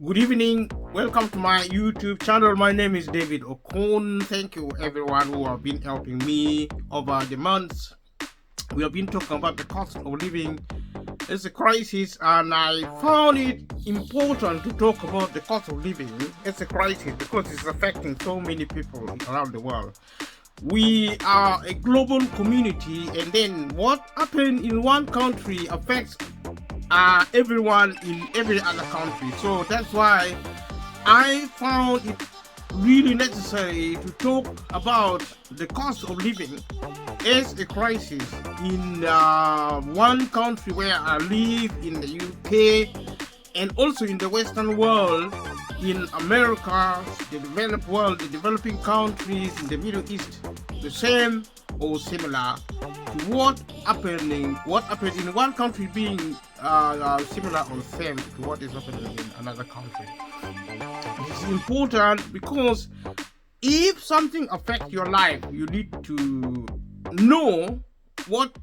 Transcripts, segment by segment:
Good evening. Welcome to my YouTube channel. My name is David Okon. Thank you everyone who have been helping me over the months. We have been talking about the cost of living. It's a crisis, and I found it important to talk about the cost of living. It's a crisis because it's affecting so many people around the world. We are a global community, and then what happened in one country affects everyone in every other country. So that's why I found it really necessary to talk about the cost of living as a crisis in one country where I live, in the UK, and also in the Western world, in America, the developed world, the developing countries, in the Middle East, the same or similar to what happened in one country being similar or same to what is happening in another country. This is important because if something affects your life, you need to know what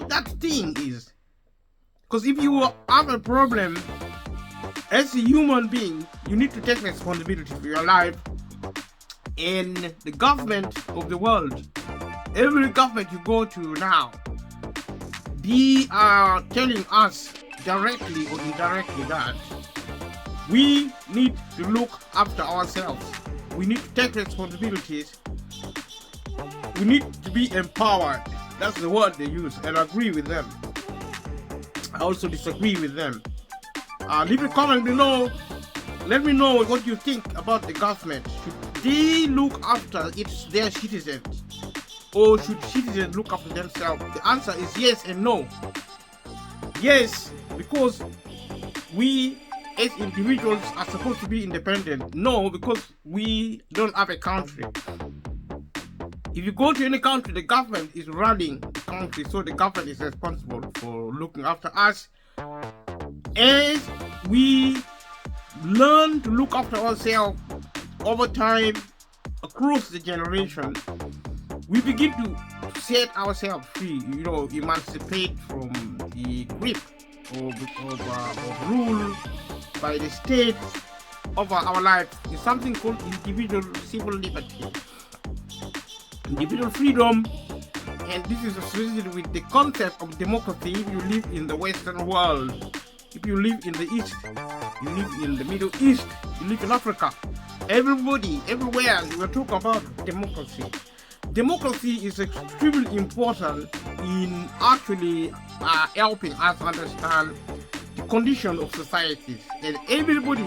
that thing is. Because if you have a problem as a human being, you need to take responsibility for your life. And the government of the world, every government you go to now, they are telling us directly or indirectly that we need to look after ourselves. We need to take responsibilities. We need to be empowered. That's the word they use, and I agree with them. I also disagree with them. Leave a comment below. Let me know what you think about the government. Should they look after their citizens, or should citizens look after themselves? The answer is yes and no. Yes, because we as individuals are supposed to be independent. No, because we don't have a country. If you go to any country, the government is running the country, so the government is responsible for looking after us. As we learn to look after ourselves over time, across the generation, we begin to set ourselves free, emancipate from the grip of rule by the state over our life. Is something called individual civil liberty, individual freedom, and this is associated with the concept of democracy. If you live in the Western world, if you live in the East, you live in the Middle East, you live in Africa, everybody, everywhere, we're talking about democracy. Democracy is extremely important in actually helping us understand the condition of societies. And everybody,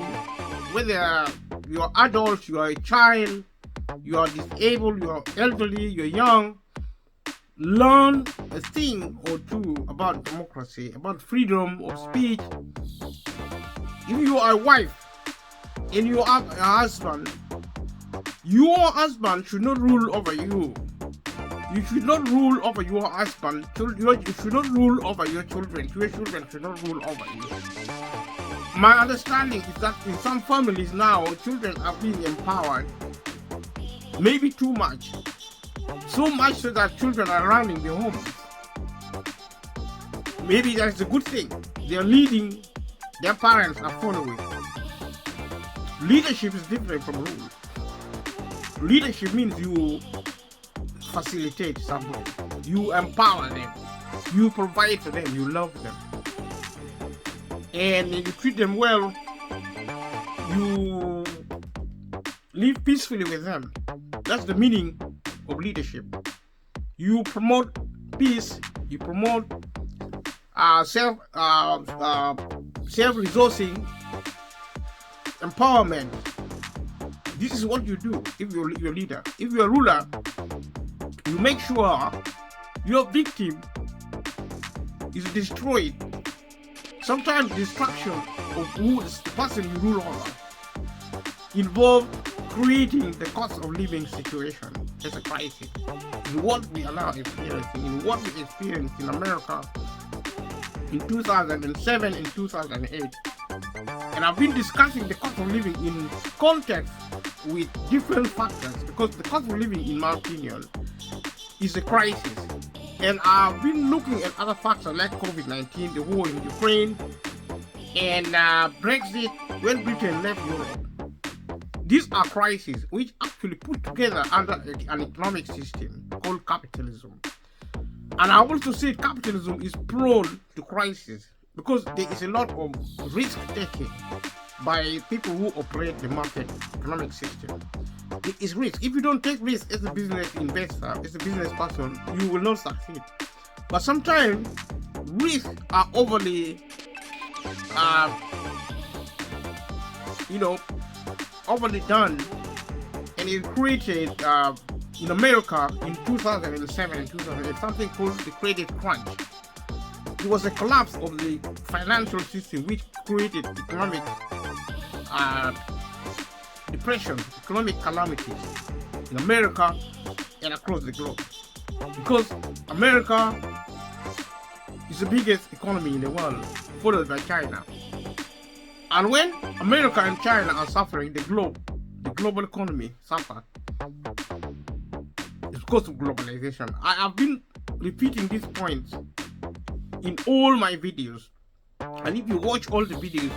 whether you're adult, you are a child, you are disabled, you are elderly, you're young, learn a thing or two about democracy, about freedom of speech. If you are a wife and you have a husband, your husband should not rule over you. You should not rule over your husband. You should not rule over your children. Your children should not rule over you. My understanding is that in some families now, children are being empowered. Maybe too much. So much so that children are running the homes. Maybe that's a good thing. They're leading, their parents are following. Leadership is different from rule. Leadership means you facilitate somebody, you empower them, you provide for them, you love them, and you treat them well, you live peacefully with them. That's the meaning of leadership. You promote peace, you promote self-resourcing, empowerment. This is what you do if you're a leader. If you're a ruler, you make sure your victim is destroyed. Sometimes destruction of who is the person you rule over involve creating the cost of living situation as a crisis. In what we are now experiencing, in what we experienced in America in 2007 and 2008. And I've been discussing the cost of living in context with different factors, because the cost of living, in my opinion, is a crisis. And I've been looking at other factors like COVID-19, the war in Ukraine, and Brexit when Britain left Europe. These are crises which actually put together under an economic system called capitalism. And I also say capitalism is prone to crisis because there is a lot of risk taking by people who operate the market economic system. There is risk. If you don't take risk as a business investor, as a business person, you will not succeed. But sometimes risks are overly, overly done, and it created in America in 2007 and 2008 something called the credit crunch. It was a collapse of the financial system which created economic depression, economic calamities in America and across the globe. Because America is the biggest economy in the world, followed by China. And when America and China are suffering, the global economy suffers. It's because of globalization. I have been repeating these points in all my videos. And if you watch all the videos,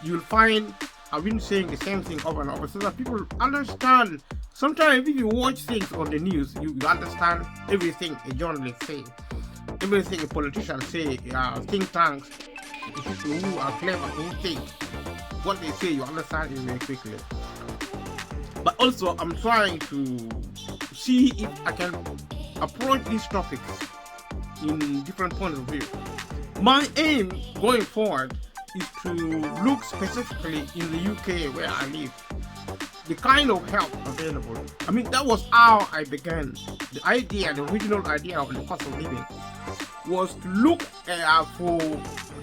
you'll find I've been saying the same thing over and over so that people understand. Sometimes if you watch things on the news, you understand everything a journalist say, everything a politician say, think tanks, people who are clever, who think what they say, you understand it very quickly. But also I'm trying to see if I can approach these topics in different points of view. My aim going forward is to look specifically in the UK where I live, the kind of help available. I mean, that was how I began. The idea, the original idea of the cost of living was to look for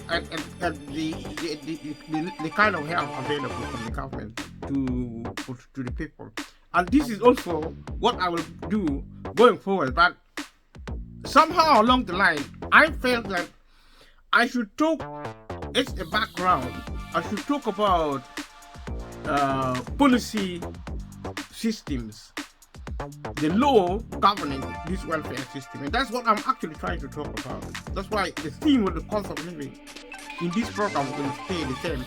the kind of help available from the government to the people. And this is also what I will do going forward. But somehow along the line, I felt that I should talk, it's a background, I should talk about policy systems, the law governing this welfare system. And that's what I'm actually trying to talk about. That's why the theme of the cost of living in this program will stay the same.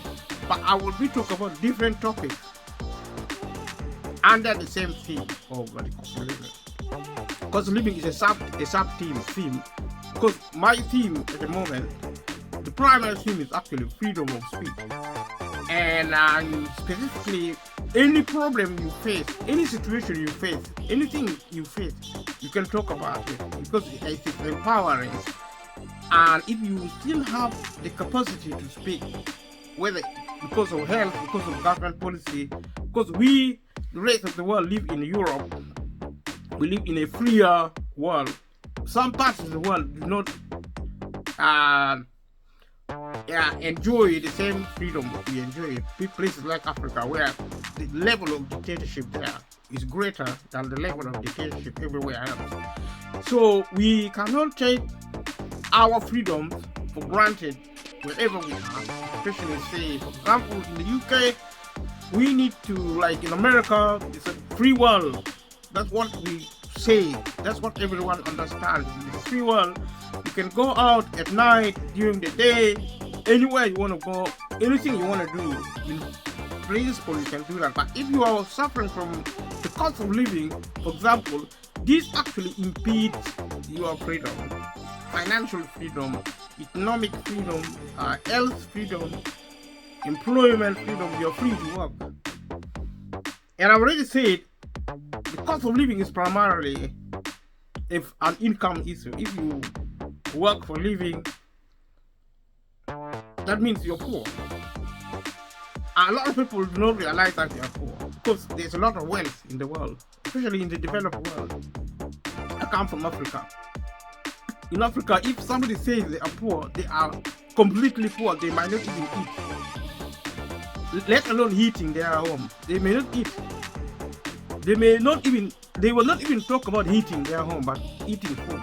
But I will be talking about different topics under the same theme of the cost of living. Cost of living is a sub-theme. Because my theme at the moment, the primary theme is actually freedom of speech. And specifically, any problem you face, any situation you face, anything you face, you can talk about it because it is empowering. And if you still have the capacity to speak, whether because of health, because of government policy, because we, the rest of the world, live in Europe, we live in a freer world. Some parts of the world do not enjoy the same freedom we enjoy. Places like Africa, where the level of dictatorship there is greater than the level of dictatorship everywhere else. So we cannot take our freedom for granted wherever we are, especially say, for example, in the UK, we need to, like in America, it's a free world. That's what we say. That's what everyone understands. In the free world, you can go out at night, during the day, anywhere you want to go, anything you want to do. In principle, you can do that. But if you are suffering from the cost of living, for example, this actually impedes your freedom, financial freedom, economic freedom, health freedom, employment freedom. You're free to work. And I already said, the cost of living is primarily an income issue. If you work for living, that means you're poor. A lot of people do not realize that they are poor because there's a lot of wealth in the world, especially in the developed world. I come from Africa. In Africa, if somebody says they are poor, they are completely poor. They might not even eat, let alone heating their home. They may not eat. They will not even talk about heating their home, but eating food.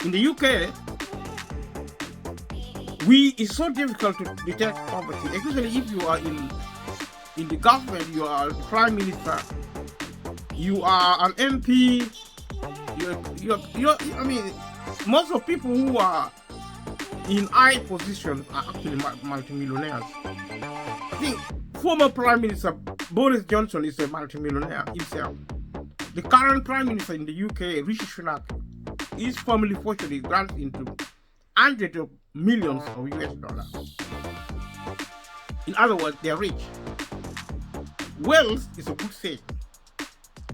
In the UK, it's so difficult to detect poverty, especially if you are in the government, you are the prime minister, you are an MP, I mean, most of people who are in high positions are actually multimillionaires. I think former Prime Minister Boris Johnson is a multimillionaire himself. The current Prime Minister in the UK, Rishi Sunak, his family fortune is runs into hundreds of millions of US dollars. In other words, they are rich. Wealth is a good thing.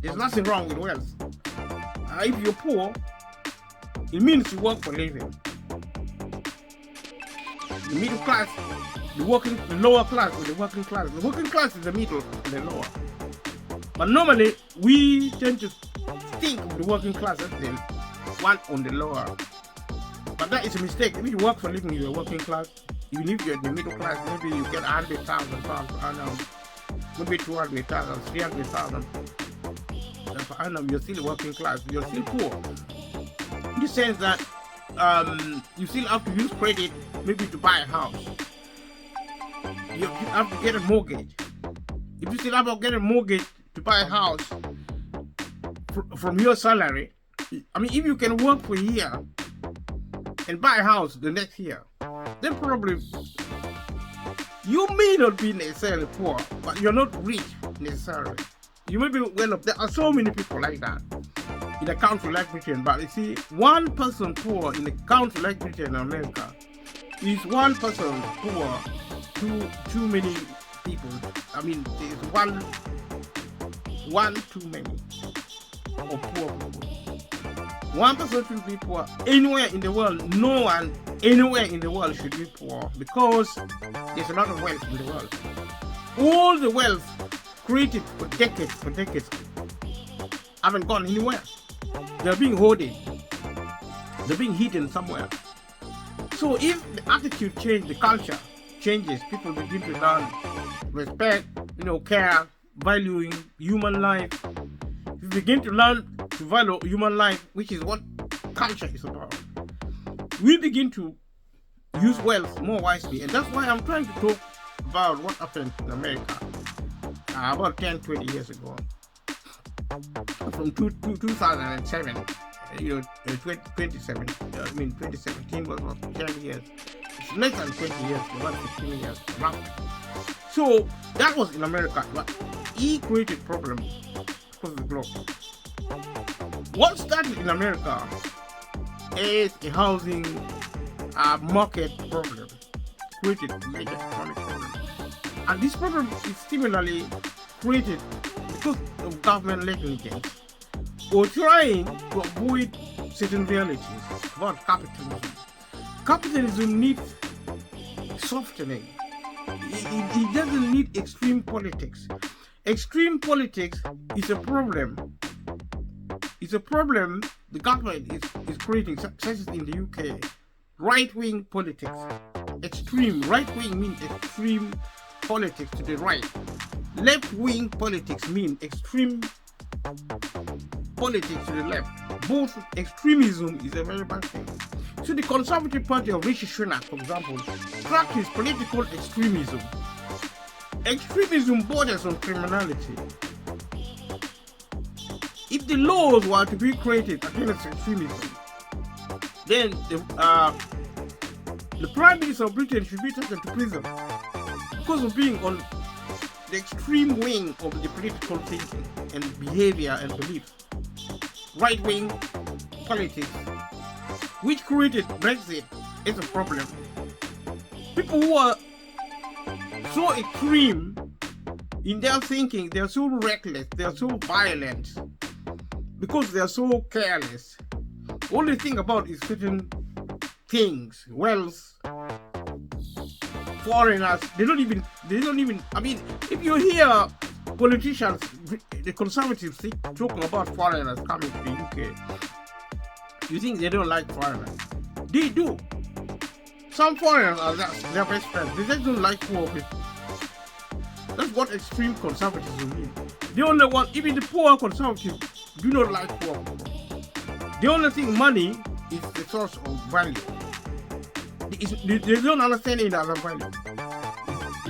There's nothing wrong with wealth. If you're poor, it means you work for a living. The middle class, the lower class, or the working class. The working class is the middle and the lower. But normally, we tend to think of the working class as the one on the lower. But that is a mistake. If you work for a living, you're a working class. Even if you're in the middle class, maybe you get £100,000 per annum, maybe 200,000, 300,000 per annum. You're still a working class. You're still poor. In the sense that you still have to use credit, maybe to buy a house. You have to get a mortgage. If you still have to get a mortgage to buy a house from your salary, I mean, if you can work for a year and buy a house the next year, then probably you may not be necessarily poor, but you're not rich necessarily. You may be well off. There are so many people like that in a country like Britain, but you see, one person poor in a country like Britain in America is one person poor too many people. I mean, there's one too many of poor people. One person should be poor anywhere in the world. No one anywhere in the world should be poor, because there's a lot of wealth in the world. All the wealth created for decades haven't gone anywhere. They're being hoarded. They're being hidden somewhere. So if the attitude changes, the culture changes, people begin to learn respect, care, valuing human life. You begin to learn to value human life, which is what culture is about. We begin to use wealth more wisely, and that's why I'm trying to talk about what happened in America about 10-20 years ago. From 2007, 2017 was about 10 years. It's less than 20 years, about 15 years. So that was in America, but he created problems across the globe. What started in America is a housing market problem, created a major economic problem. And this problem is similarly created because of government negligence or trying to avoid certain realities about capitalism. Capitalism needs softening. It doesn't need extreme politics. Extreme politics is a problem. It's a problem the government is creating, such as in the UK. Right-wing politics. Extreme. Right-wing means extreme politics to the right. Left-wing politics mean extreme politics to the left. Both extremism is a very bad thing. So the Conservative Party of Rishi Sunak, for example, practice political extremism. Extremism borders on criminality. If the laws were to be created against extremism, then the Prime Minister of Britain should be taken to prison because of being on the extreme wing of the political thinking and behavior and beliefs. Right-wing politics, which created Brexit, is a problem. People who are so extreme in their thinking, they are so reckless, they are so violent, because they are so careless. Only thing about is certain things, wealth, foreigners. They don't even. I mean, if you hear politicians, the Conservatives talking about foreigners coming to the UK, you think they don't like foreigners. They do. Some foreigners are their best friends. They just don't like poor people. That's what extreme conservatism means. The only one, even the poor conservatives do not like poor people. The only thing, money is the source of value. They don't understand any other value.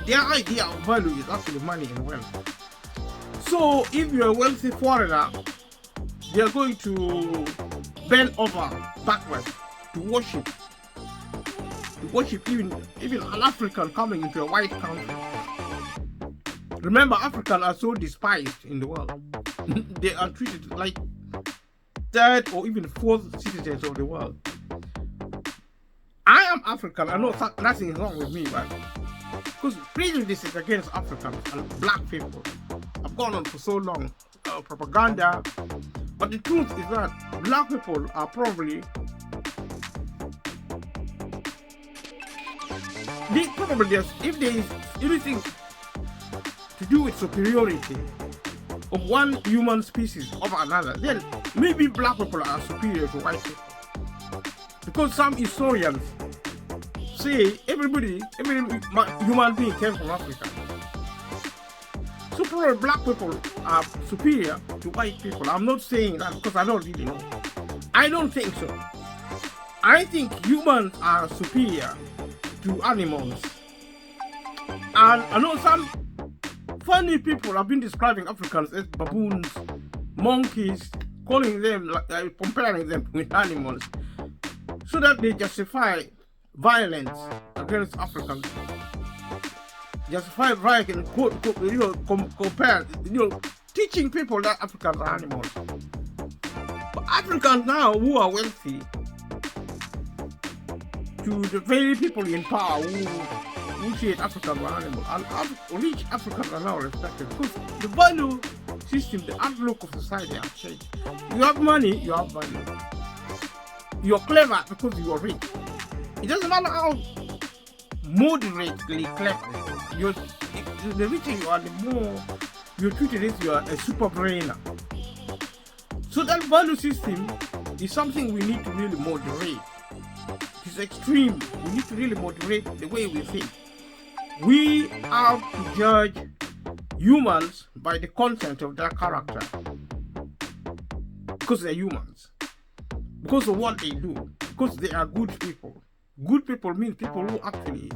Their idea of value is actually money and wealth. So if you're a wealthy foreigner, they're going to bend over backwards to worship worship even an African coming into a white country. Remember, Africans are so despised in the world. They are treated like third or even fourth citizens of the world. I am African. I know nothing is wrong with me, but because prejudices against Africans and black people have gone on for so long, propaganda. But the truth is that black people are probably if there is anything to do with superiority of one human species over another, then maybe black people are superior to white people. Because some historians say every human being came from Africa. So probably black people are superior to white people. I'm not saying that because I don't really know. I don't think so. I think humans are superior to animals. And I know some funny people have been describing Africans as baboons, monkeys, calling them, comparing them with animals, so that they justify violence against Africans. Justify violence, compare, teaching people that Africans are animals. But Africans now who are wealthy, to the very people in power who say Africans are animals, and rich Africans are now respected because the value system, the outlook of society has changed. You have money, you have value. You're clever because you are rich. It doesn't matter how moderately clever. The richer you are, the more you're treated as you are a super brainer. So that value system is something we need to really moderate. It's extreme. We need to really moderate the way we think. We have to judge humans by the content of their character. Because they're humans. Because of what they do. Because they are good people. Good people mean people who actually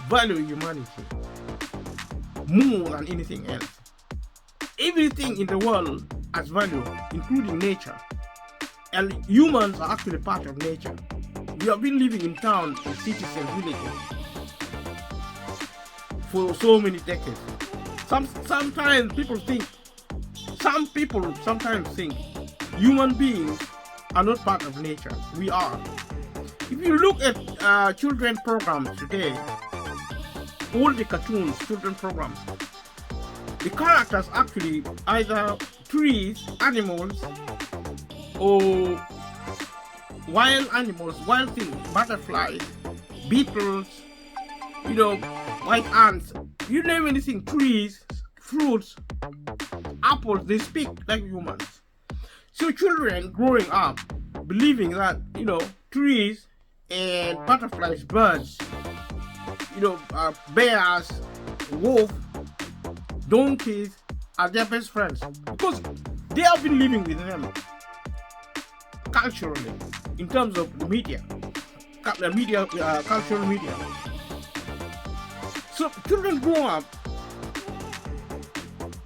value humanity more than anything else. Everything in the world has value, including nature. And humans are actually part of nature. We have been living in towns and cities and villages for so many decades. Sometimes people think human beings are not part of nature. We are. If you look at children programs today, all the cartoons, children programs, the characters actually either trees, animals, or wild animals, wild things, butterflies, beetles, white ants, you name anything, trees, fruits, apples, they speak like humans. So children growing up believing that, trees and butterflies, birds, bears, wolf, donkeys are their best friends because they have been living with them culturally in terms of the cultural media. So children grow up,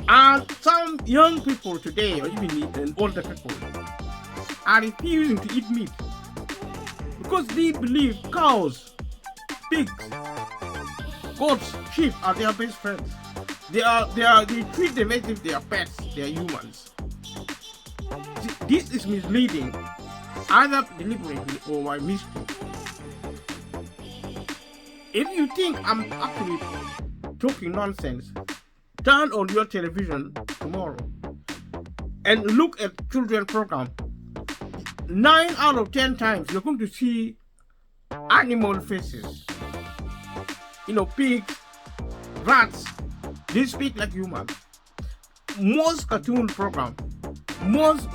and some young people today, or even older people, are refusing to eat meat because they believe cows, pigs, goats, sheep are their best friends. They treat them as if they are pets, they are humans. This is misleading, either deliberately or by mistake. If you think I'm actually talking nonsense, turn on your television tomorrow and look at children program. 9 out of 10 times you're going to see animal faces. Pigs, rats, they speak like humans. Most cartoon program, most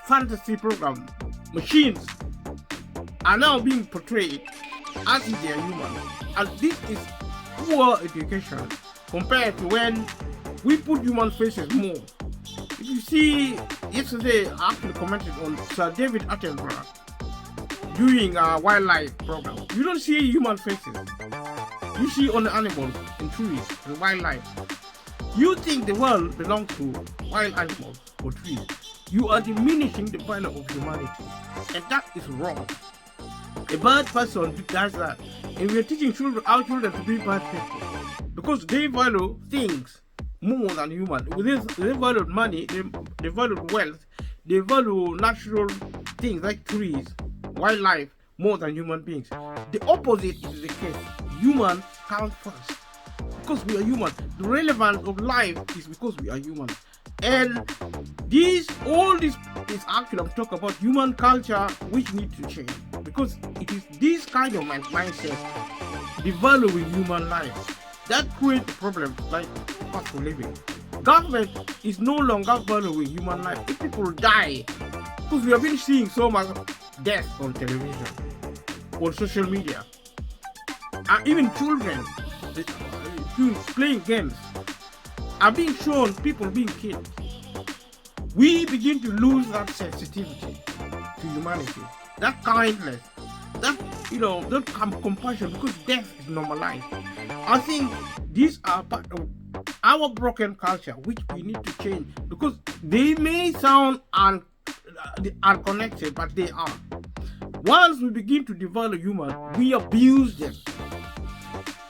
fantasy program, machines are now being portrayed as if they are humans. And this is poor education compared to when we put human faces more. If you see, yesterday I actually commented on Sir David Attenborough doing a wildlife program. You don't see human faces. You see only animals and trees and wildlife. You think the world belongs to wild animals or trees. You are diminishing the value of humanity. And that is wrong. A bad person does that. And we are teaching our children to be bad people. Because they value things more than human. They value money, they value wealth, they value natural things like trees, wildlife, more than human beings. The opposite is the case. Humans count first. Because we are human. The relevance of life is because we are human. And all this is actually, I'm talking about human culture, which needs to change. Because it is this kind of mindset, devaluing human life, that creates problems like cost of living. Government is no longer valuing human life. If people die, because we have been seeing so much death on television, on social media, and even children playing games are being shown people being killed. We begin to lose that sensitivity to humanity, that kindness, that that compassion, because death is normalized. I think these are part of our broken culture, which we need to change, because they may sound unconnected, but they are. Once we begin to devalue human, we abuse them.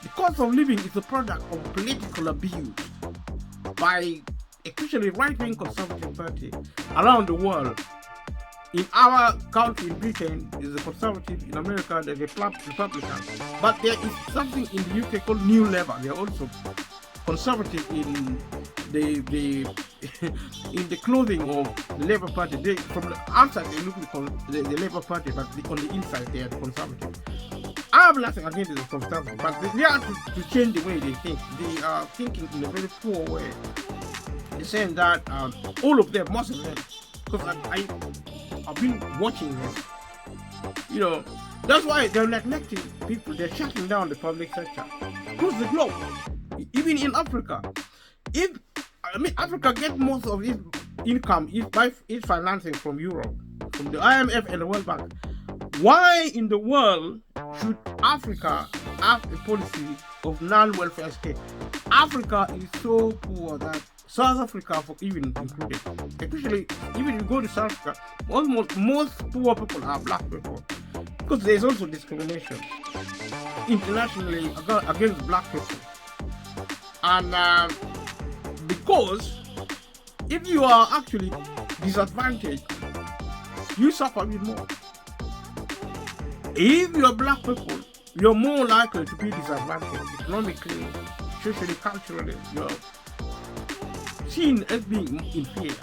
The cost of living is a product of political abuse by especially right-wing conservative party around the world. In our country, in Britain, is the conservative. In America, the Republican. But there is something in the UK called New Labour. They are also conservative in the in the clothing of the Labour Party. They, from the outside, they look like the Labour Party, but on the inside, they are the conservative. I have nothing against the conservative, but they are to change the way they think. They are thinking in a very poor way. They're saying that all of them, most of them, because I've been watching them. That's why they're neglecting people. They're shutting down the public sector across the globe, even in Africa. Africa gets most of its income its financing from Europe, from the IMF and the World Bank. Why in the world should Africa have a policy of non-welfare state? Africa is so poor that South Africa, even included, especially even if you go to South Africa, most poor people are black people, because there is also discrimination internationally against black people, and because if you are actually disadvantaged, you suffer a bit more. If you are black people, you're more likely to be disadvantaged economically, socially, culturally. You're seen as being inferior.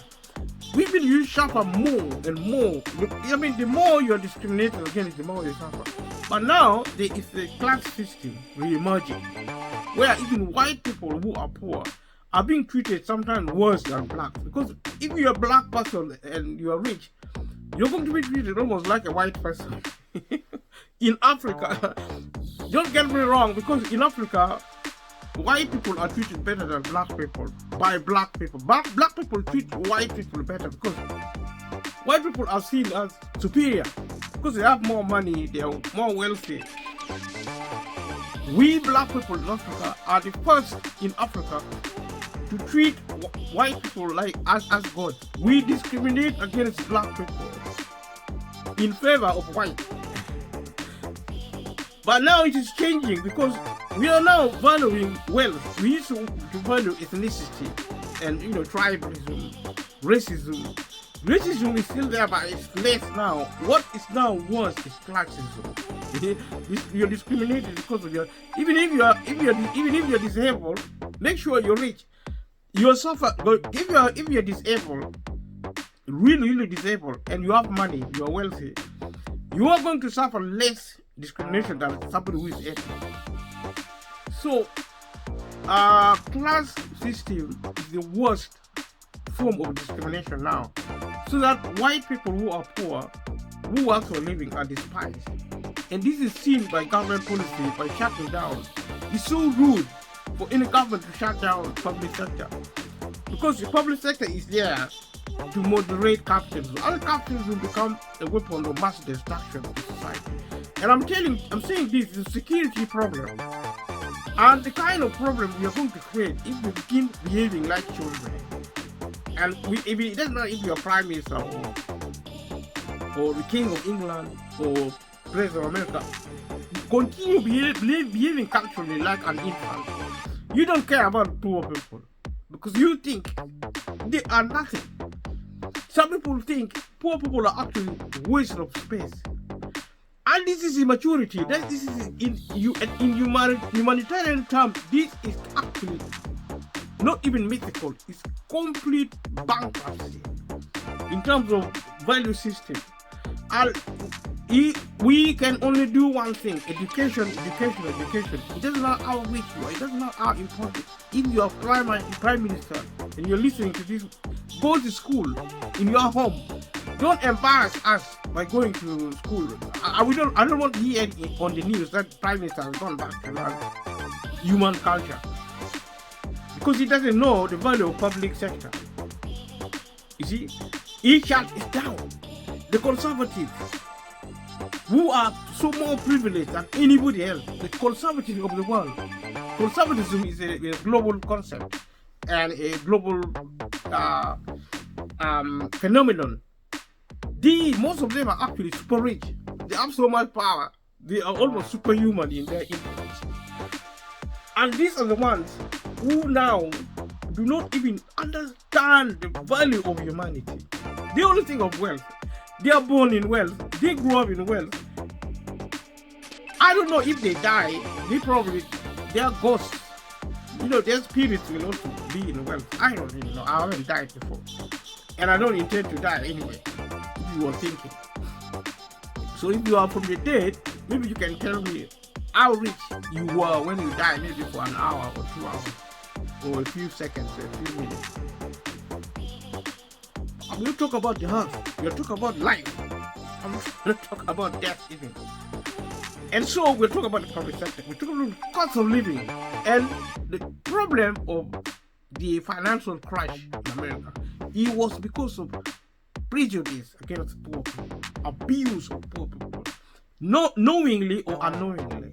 Women, you suffer more and more. The more you're discriminated against, the more you suffer. But now there is a class system re-emerging, where even white people who are poor are being treated sometimes worse than blacks. Because if you're a black person and you are rich, you're going to be treated almost like a white person. In Africa, don't get me wrong, because in Africa, white people are treated better than black people by black people. Black people treat white people better because white people are seen as superior because they have more money, they are more wealthy. We black people in Africa are the first in Africa to treat white people like as gods. We discriminate against black people in favor of white. But now it is changing because we are now valuing wealth. We used to value ethnicity and tribalism, racism. Racism is still there, but it's less now. What is now worse is classism. You're discriminated because of even if you're disabled, make sure you're rich. You'll suffer. If you're disabled, really disabled, and you have money, you are wealthy, you are going to suffer less discrimination than somebody who is ethnic. So, class system is the worst form of discrimination now. So that white people who are poor, who are also living, are despised. And this is seen by government policy by shutting down. It's so rude for any government to shut down the public sector. Because the public sector is there to moderate capitalism. Other capitalism will become a weapon of mass destruction of society. And I'm saying this is a security problem. And the kind of problem we are going to create if we begin behaving like children. And it doesn't matter if you're Prime Minister or the King of England or President of America, continue behaving culturally like an infant. You don't care about poor people because you think they are nothing. Some people think poor people are actually waste of space. And this is immaturity. This is in humanitarian terms, this is actually not even mythical. It's complete bankruptcy in terms of value system. And we can only do one thing: education. It doesn't matter how rich you are. It doesn't matter how important. If you are prime minister and you're listening to this, go to school in your home. Don't embarrass us by going to school. I don't want to hear on the news that prime minister has gone back to learn human culture because he doesn't know the value of public sector. You see, he shut it down. The conservatives, who are so more privileged than anybody else, the conservatives of the world. Conservatism is a global concept and a global phenomenon. Most of them are actually super rich. They have so much power. They are almost superhuman in their influence. And these are the ones who now do not even understand the value of humanity. They only think of wealth. They are born in wealth. They grow up in wealth. I don't know if they die. They are ghosts. You know, their spirits will also be in wealth. I don't really know. I haven't died before. And I don't intend to die anyway, if you were thinking. So if you are from the dead, maybe you can tell me how rich you were when you died, maybe for an hour or 2 hours, or a few seconds, or a few minutes. I'm going to talk about the earth. We'll talk about life. I'm going to talk about death even. And so we'll talk about the public sector. We'll talk about the cost of living and the problem of the financial crash in America. It was because of prejudice against poor people, abuse of poor people, not knowingly or unknowingly.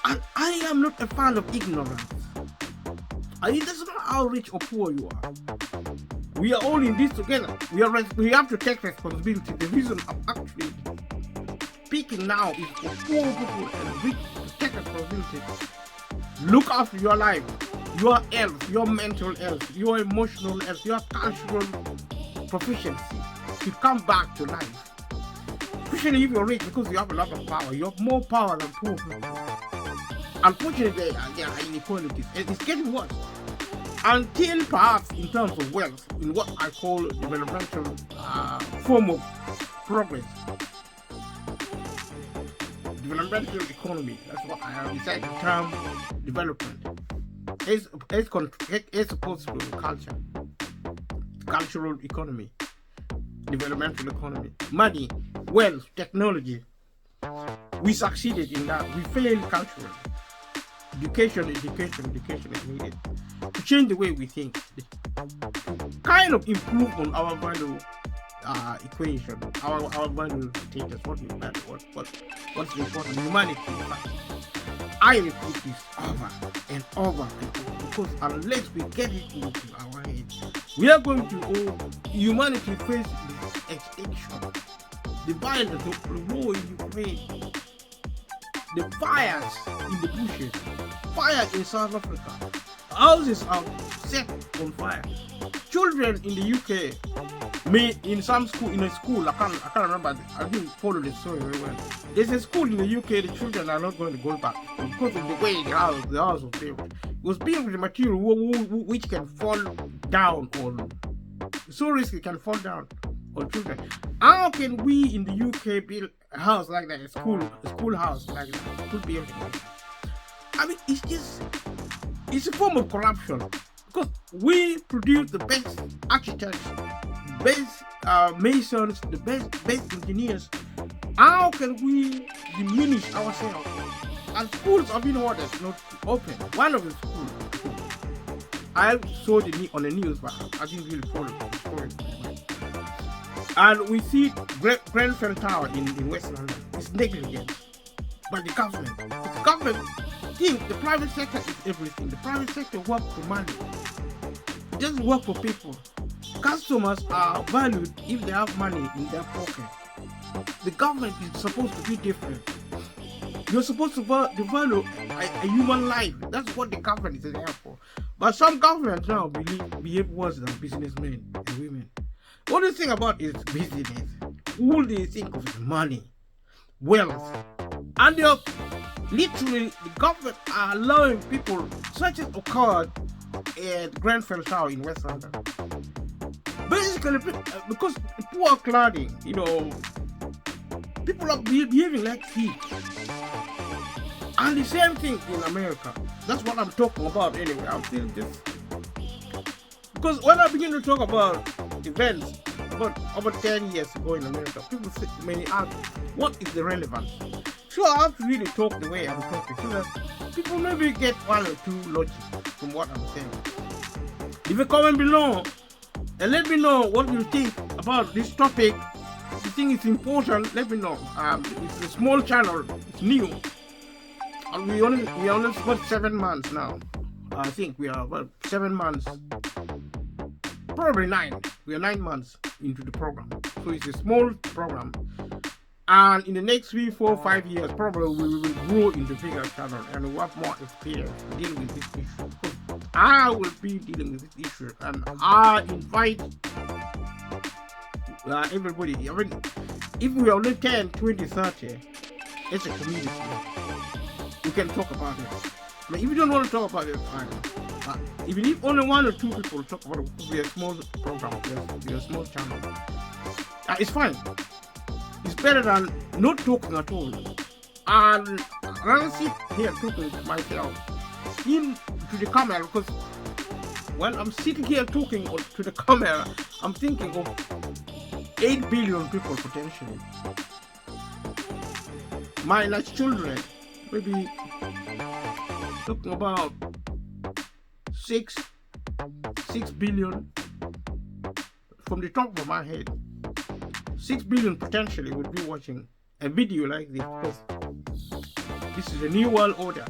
And I am not a fan of ignorance. And it doesn't matter how rich or poor you are. We are all in this together. We have to take responsibility. The reason I'm actually speaking now is for poor people and rich to take responsibility. Look after your life, your health, your mental health, your emotional health, your cultural proficiency to come back to life. Especially if you're rich because you have a lot of power. You have more power than poor people. Unfortunately, there are inequalities. And it's getting worse. Until perhaps in terms of wealth, in what I call developmental form of progress. Developmental economy, that's what I have decided to term development. It's supposed to be culture, cultural economy, developmental economy, money, wealth, technology. We succeeded in that. We failed culturally. Education is needed to change the way we think, to kind of improve on our value equation, our value status, what we value, what's important, humanity. I repeat this over and over because unless we get it into our heads, we are going to owe humanity face extinction. The violence of the war in Ukraine, the fires in the bushes, fire in South Africa, houses are set on fire. Children in the UK, in a school, I can't remember, I didn't follow the story very well. There's a school in the UK, the children are not going to go back because of the way the house was built. It was built with material which can fall down on, so risky, can fall down on children. How can we in the UK build a house like that, a schoolhouse like that, school building like that? I mean, it's a form of corruption because we produce the best architects, best masons, the best engineers. How can we diminish ourselves? And schools have been ordered not to open. One of the schools, I saw on the news, but I didn't really follow the story. And we see Grenfell Tower in West London. It's negligent by the government. The government thinks the private sector is everything. The private sector works for money. It doesn't work for people. Customers are valued if they have money in their pocket. the government is supposed to be different. You're supposed to value a human life. That's what the government is there for. But some governments now behave worse than businessmen and women. What do you think about is business? All they think of is money, wealth, and literally the government are allowing people such as occurred at Grenfell Tower in West London. Basically, because poor cladding, people are behaving like thieves. And the same thing in America. That's what I'm talking about anyway. I'm still just... Because when I begin to talk about events about over 10 years ago in America, people many ask, what is the relevance? So I have to really talk the way I'm talking so that people maybe get one or two logic from what I'm saying. If you comment below and let me know what you think about this topic, if you think it's important, let me know. It's a small channel, it's new. And we only about 7 months now. I think we are about 7 months, probably 9. We are 9 months into the program, so it's a small program. And in the next 3, 4, 5 years, probably we will grow into bigger channel and we'll have more experience dealing with this issue. Because I will be dealing with this issue, and I invite everybody. I mean, if we are only 10, 20, 30, it's a community. We can talk about it. But if you don't want to talk about it, fine. Even if only 1 or 2 people talk about it, we are a small program, we are a small channel. It's fine. It's better than not talking at all. And I sit here talking to myself into the camera, because when I'm sitting here talking to the camera, I'm thinking of 8 billion people potentially. Minus children. Maybe talking about 6 billion from the top of my head. 6 billion potentially would be watching a video like this, because this is a new world order,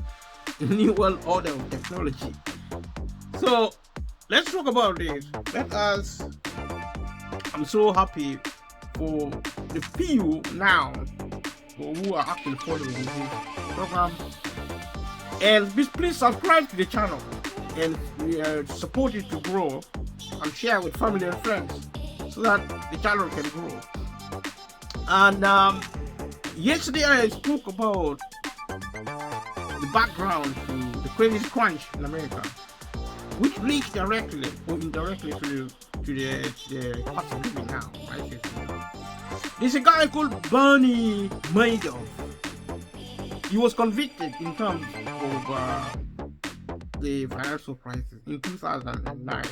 of technology. So let's talk about this. I'm so happy for the few now who are actually following this program, and please subscribe to the channel and support it to grow, and share with family and friends so that the channel can grow. And yesterday I spoke about the background to the credit crunch in America, which leads directly or indirectly to the cost of living now, right? There's a guy called Bernie Madoff. He was convicted in terms of the financial crisis in 2009.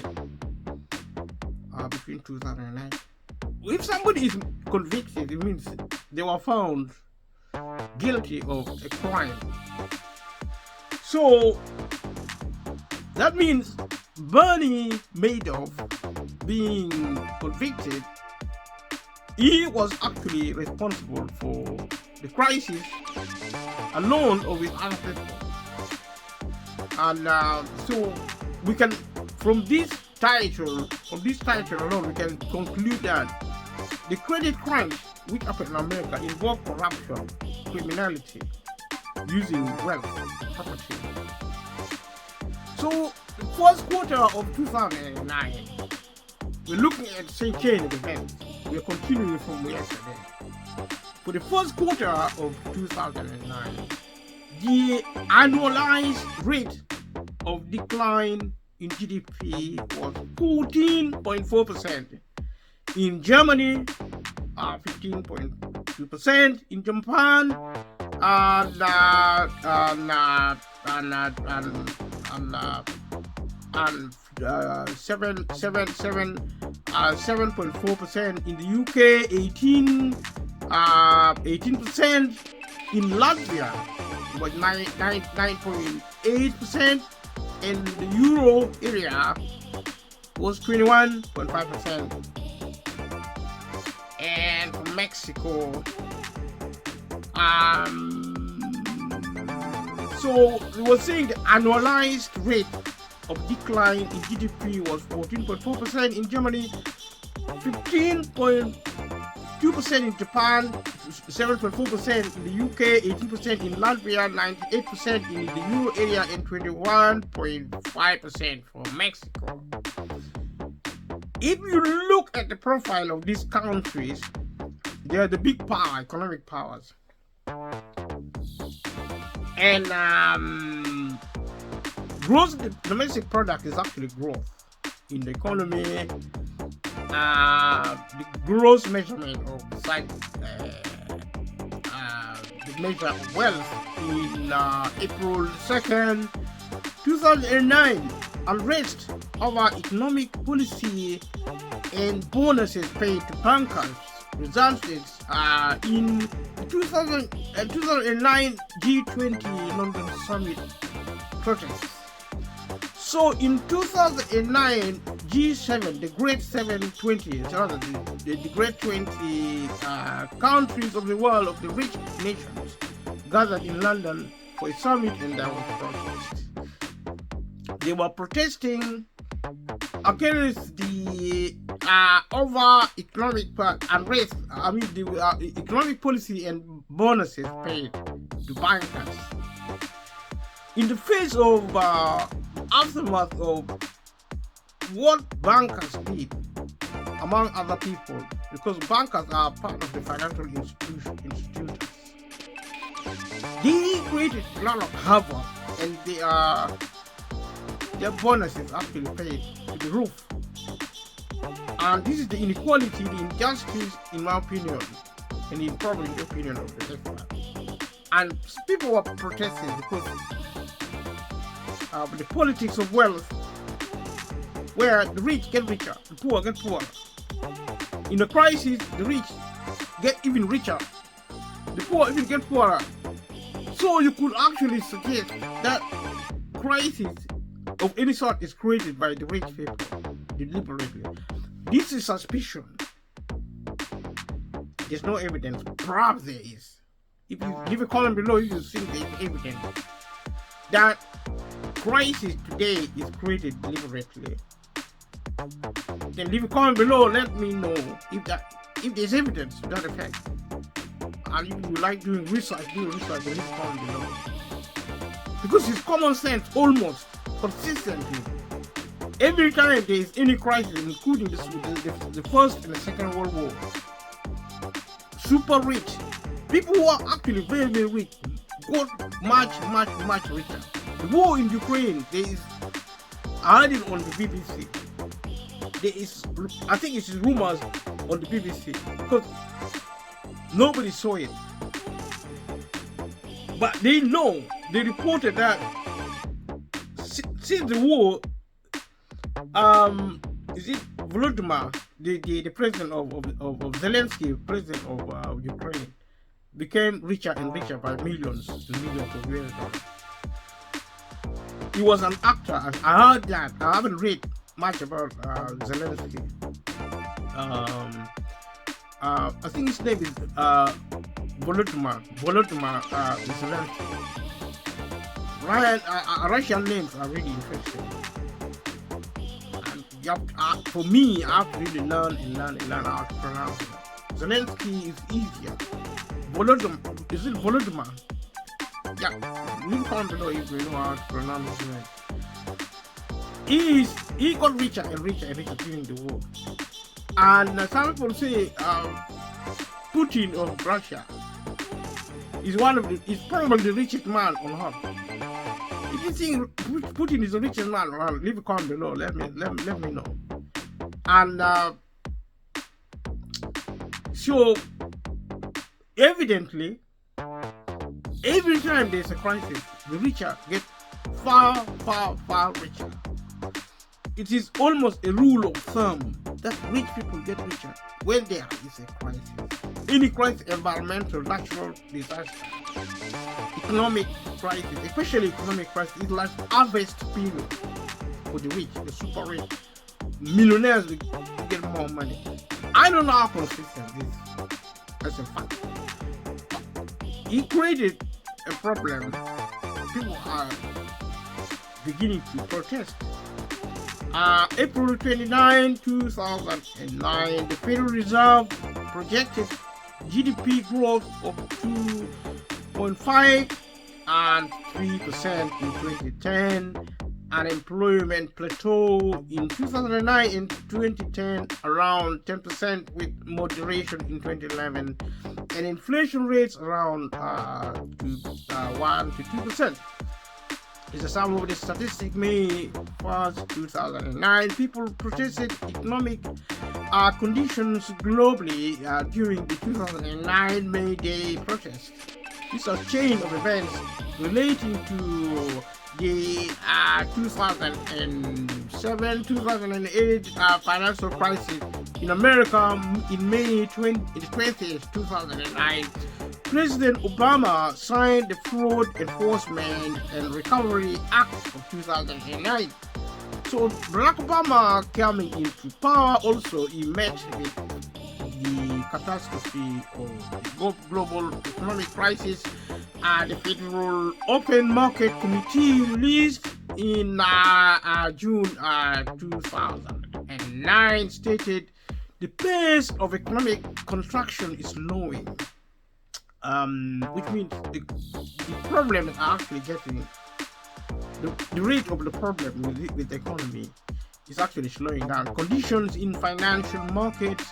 Between 2009. If somebody is convicted, it means they were found guilty of a crime. So that means Bernie Madoff being convicted, he was actually responsible for the crisis alone of his ancestors. And so we can, from this title alone, we can conclude that the credit crunch which happened in America involved corruption, criminality, using wealth, property. So the first quarter of 2009, we're looking at the chain of events. We're continuing from yesterday. For the first quarter of 2009, the annualized rate of decline in GDP was 14.4%. In Germany, 15.2%. In Japan, 7.4%. In the UK, 18%. In Latvia, it was 9.8%. In the Euro area was 21.5%. And for Mexico, so we were saying the annualized rate of decline in GDP was 14.4%. In Germany, 15.2%. 2% in Japan, 7.4% in the UK, 18% in Latvia, 98% in the Euro area, and 21.5% for Mexico. If you look at the profile of these countries, they are the big power, economic powers. And gross domestic product is actually growth in the economy. The gross measurement of the measure of wealth in April 2nd, 2009, unrest over economic policy and bonuses paid to bankers resulted in the 2009 G20 London Summit protests. So in 2009 G7, the Great 720, the Great 20 countries of the world, of the rich nations, gathered in London for a summit, and there was protest. They were protesting against the over economic unrest. The economic policy and bonuses paid to bankers. In the face of aftermath of what bankers did, among other people, because bankers are part of the financial institutions, they created a lot of havoc, and their bonuses actually paid to the roof. And this is the inequality, the injustice, in my opinion, and in probably the opinion of the experts. And people were protesting because the politics of wealth, where the rich get richer, the poor get poorer. In a crisis, the rich get even richer, the poor even get poorer. So you could actually suggest that crisis of any sort is created by the rich people deliberately. This is suspicion. There's no evidence. Perhaps there is. If you leave a comment below, you will see there's evidence that crisis today is created deliberately. Then leave a comment below. Let me know if there's evidence to that effect. And if you like doing research, then leave a comment below. Because it's common sense, almost consistently. Every time there is any crisis, including the First and the Second World War, super rich people who are actually very, very rich got much richer. The war in Ukraine, I heard it on the BBC. I think it's rumors on the BBC because nobody saw it. But they know, they reported that since the war, is it Volodymyr, the president of Zelensky, president of Ukraine, became richer and richer by millions and millions of US dollars. He was an actor, and I heard that. I haven't read much about Zelensky. I think his name is Volodymyr Zelensky. Russian names are really interesting. And for me, I have to really learn how to pronounce it. Zelensky is easier. Volodymyr, is it Volodymyr? Yeah, leave a comment below if you know how to pronounce his name. He got richer and richer during the war. And some people say Putin of Russia is probably the richest man on earth. If you think Putin is the richest man on earth, leave a comment below. Let me know. And so evidently, every time there's a crisis, the richer get far richer. It is almost a rule of thumb that rich people get richer when there is a crisis. Any crisis, environmental, natural disaster, economic crisis, especially economic crisis, is like harvest period for the rich, the super rich. Millionaires will get more money. I don't know how consistent this is. That's a fact. He created a problem. People are beginning to protest. April 29, 2009, the Federal Reserve projected GDP growth of 2.5 and 3% in 2010. Unemployment plateau in 2009 and 2010 around 10% with moderation in 2011, and inflation rates around 1 to 2%. This is some of the statistics. May 1st, 2009. People protested economic conditions globally during the 2009 May Day protest. This is a chain of events relating to the 2007-2008 financial crisis in America in May 20th, 2009. President Obama signed the Fraud Enforcement and Recovery Act of 2009. So Barack Obama coming into power, also he met with the catastrophe of the global economic crisis. The Federal Open Market Committee released in June 2009 stated the pace of economic contraction is slowing, which means the problems are actually getting, the rate of the problem with the economy is actually slowing down. Conditions in financial markets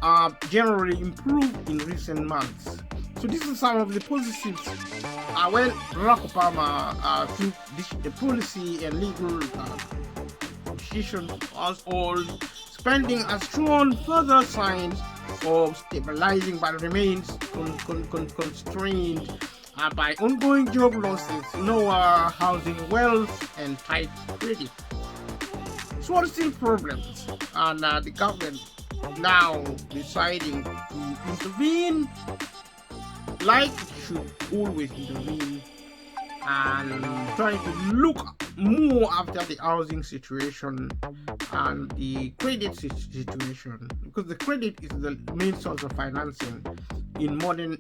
are generally improved in recent months. So this is some of the positives when Barack Obama took the policy and legal decisions, as all spending has shown further signs of stabilizing but remains constrained by ongoing job losses, lower housing wealth, and tight credit. So what are still problems? And the government now deciding to intervene like it should always intervene, and trying to look more after the housing situation and the credit situation, because the credit is the main source of financing in modern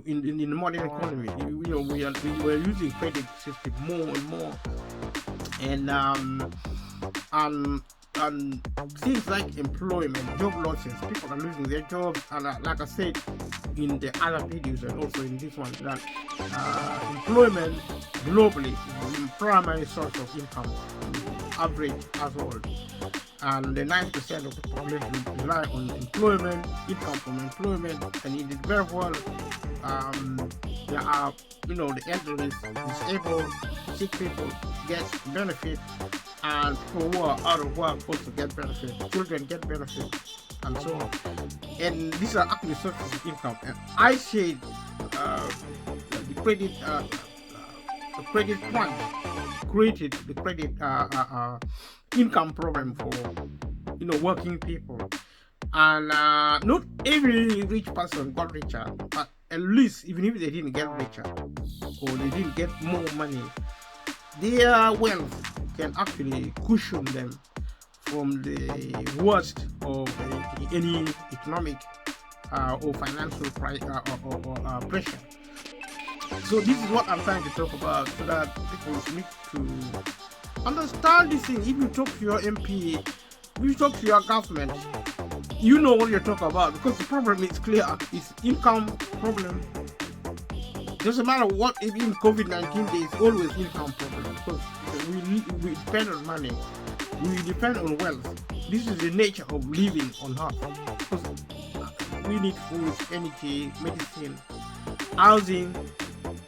in the modern economy. We are using credit system more and more, and things like employment, job losses, people are losing their jobs, and like I said in the other videos and also in this one, that employment globally is the primary source of income, average household, and the 9% of the population rely on employment, income from employment, and it is very well. There are, the elderly, disabled, sick people get benefit, and people who are out of work also get benefit, children get benefit, and so on. And these are actually sources of income. And I say the credit fund created the credit income problem for working people, and not every rich person got richer, but at least even if they didn't get richer or they didn't get more money, their wealth can actually cushion them from the worst of any economic or financial pressure. So this is what I'm trying to talk about, so that people need to understand this thing. If you talk to your MP, if you talk to your government, you know what you're talking about, because the problem is clear. It's income problem. Doesn't matter what, even COVID-19, there is always income problem, because we depend on money, we depend on wealth. This is the nature of living on earth, because we need food, energy, medicine, housing.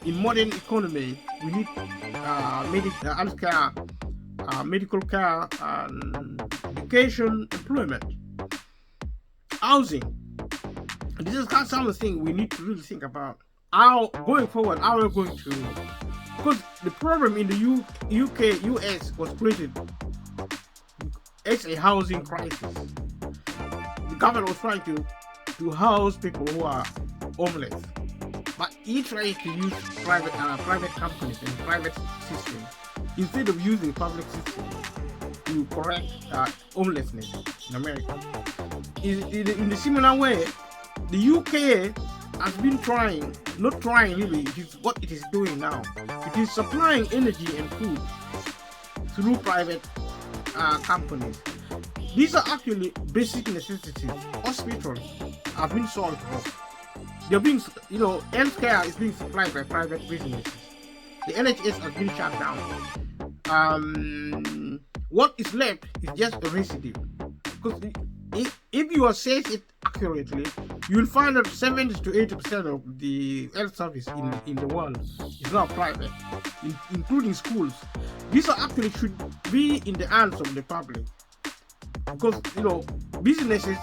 In modern economy, we need healthcare, medical care, and education, employment, housing. This is kind of something we need to really think about. How going forward, how we're going to, because the problem in the UK, US was created as a housing crisis. The government was trying to house people who are homeless, but he tried to use private companies and private systems instead of using public systems to correct homelessness in America. In the similar way, the UK has been trying, not trying really, it is what it is doing now. It is supplying energy and food through private companies. These are actually basic necessities. Hospitals, have been sold off. They're being, healthcare is being supplied by private businesses. The NHS has been shut down. What is left is just a residue. Because if you assess it accurately, you'll find that 70 to 80% of the health service in the world is now private, including schools. These are actually should be in the hands of the public. Because, businesses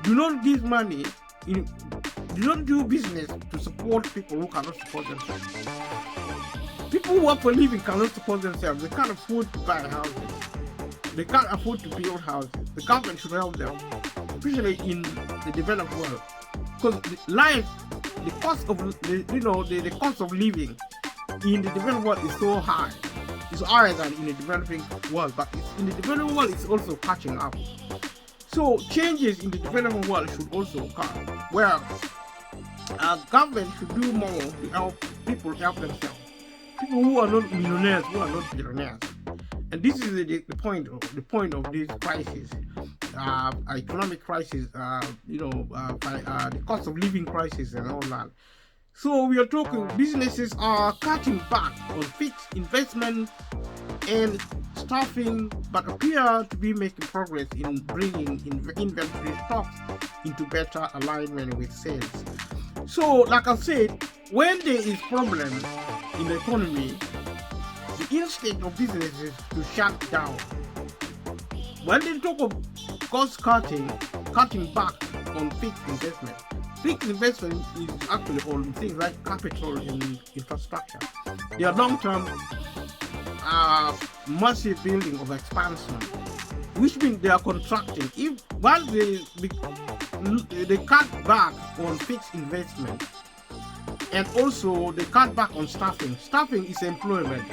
do not give money, do not do business to support people who cannot support themselves. People who work for a living cannot support themselves. They can't afford to buy houses. They can't afford to build houses. The government should help them, especially in the developed world, because the cost of the cost of living in the developed world is so high. It's higher than in the developing world, but in the developing world it's also catching up. So changes in the developing world should also occur, where government should do more to help people help themselves. People who are not millionaires, who are not billionaires. And this is the point of this crisis, economic crisis, the cost of living crisis and all that. So we are talking businesses are cutting back on fixed investment and staffing, but appear to be making progress in bringing inventory stocks into better alignment with sales. So, like I said, when there is problem in the economy, the instinct of businesses to shut down. When they talk of cost cutting back on fixed investment. Fixed investment is actually on things like capital and infrastructure. They are long-term, massive building of expansion, which means they are contracting. If once they cut back on fixed investment, and also they cut back on staffing. Staffing is employment.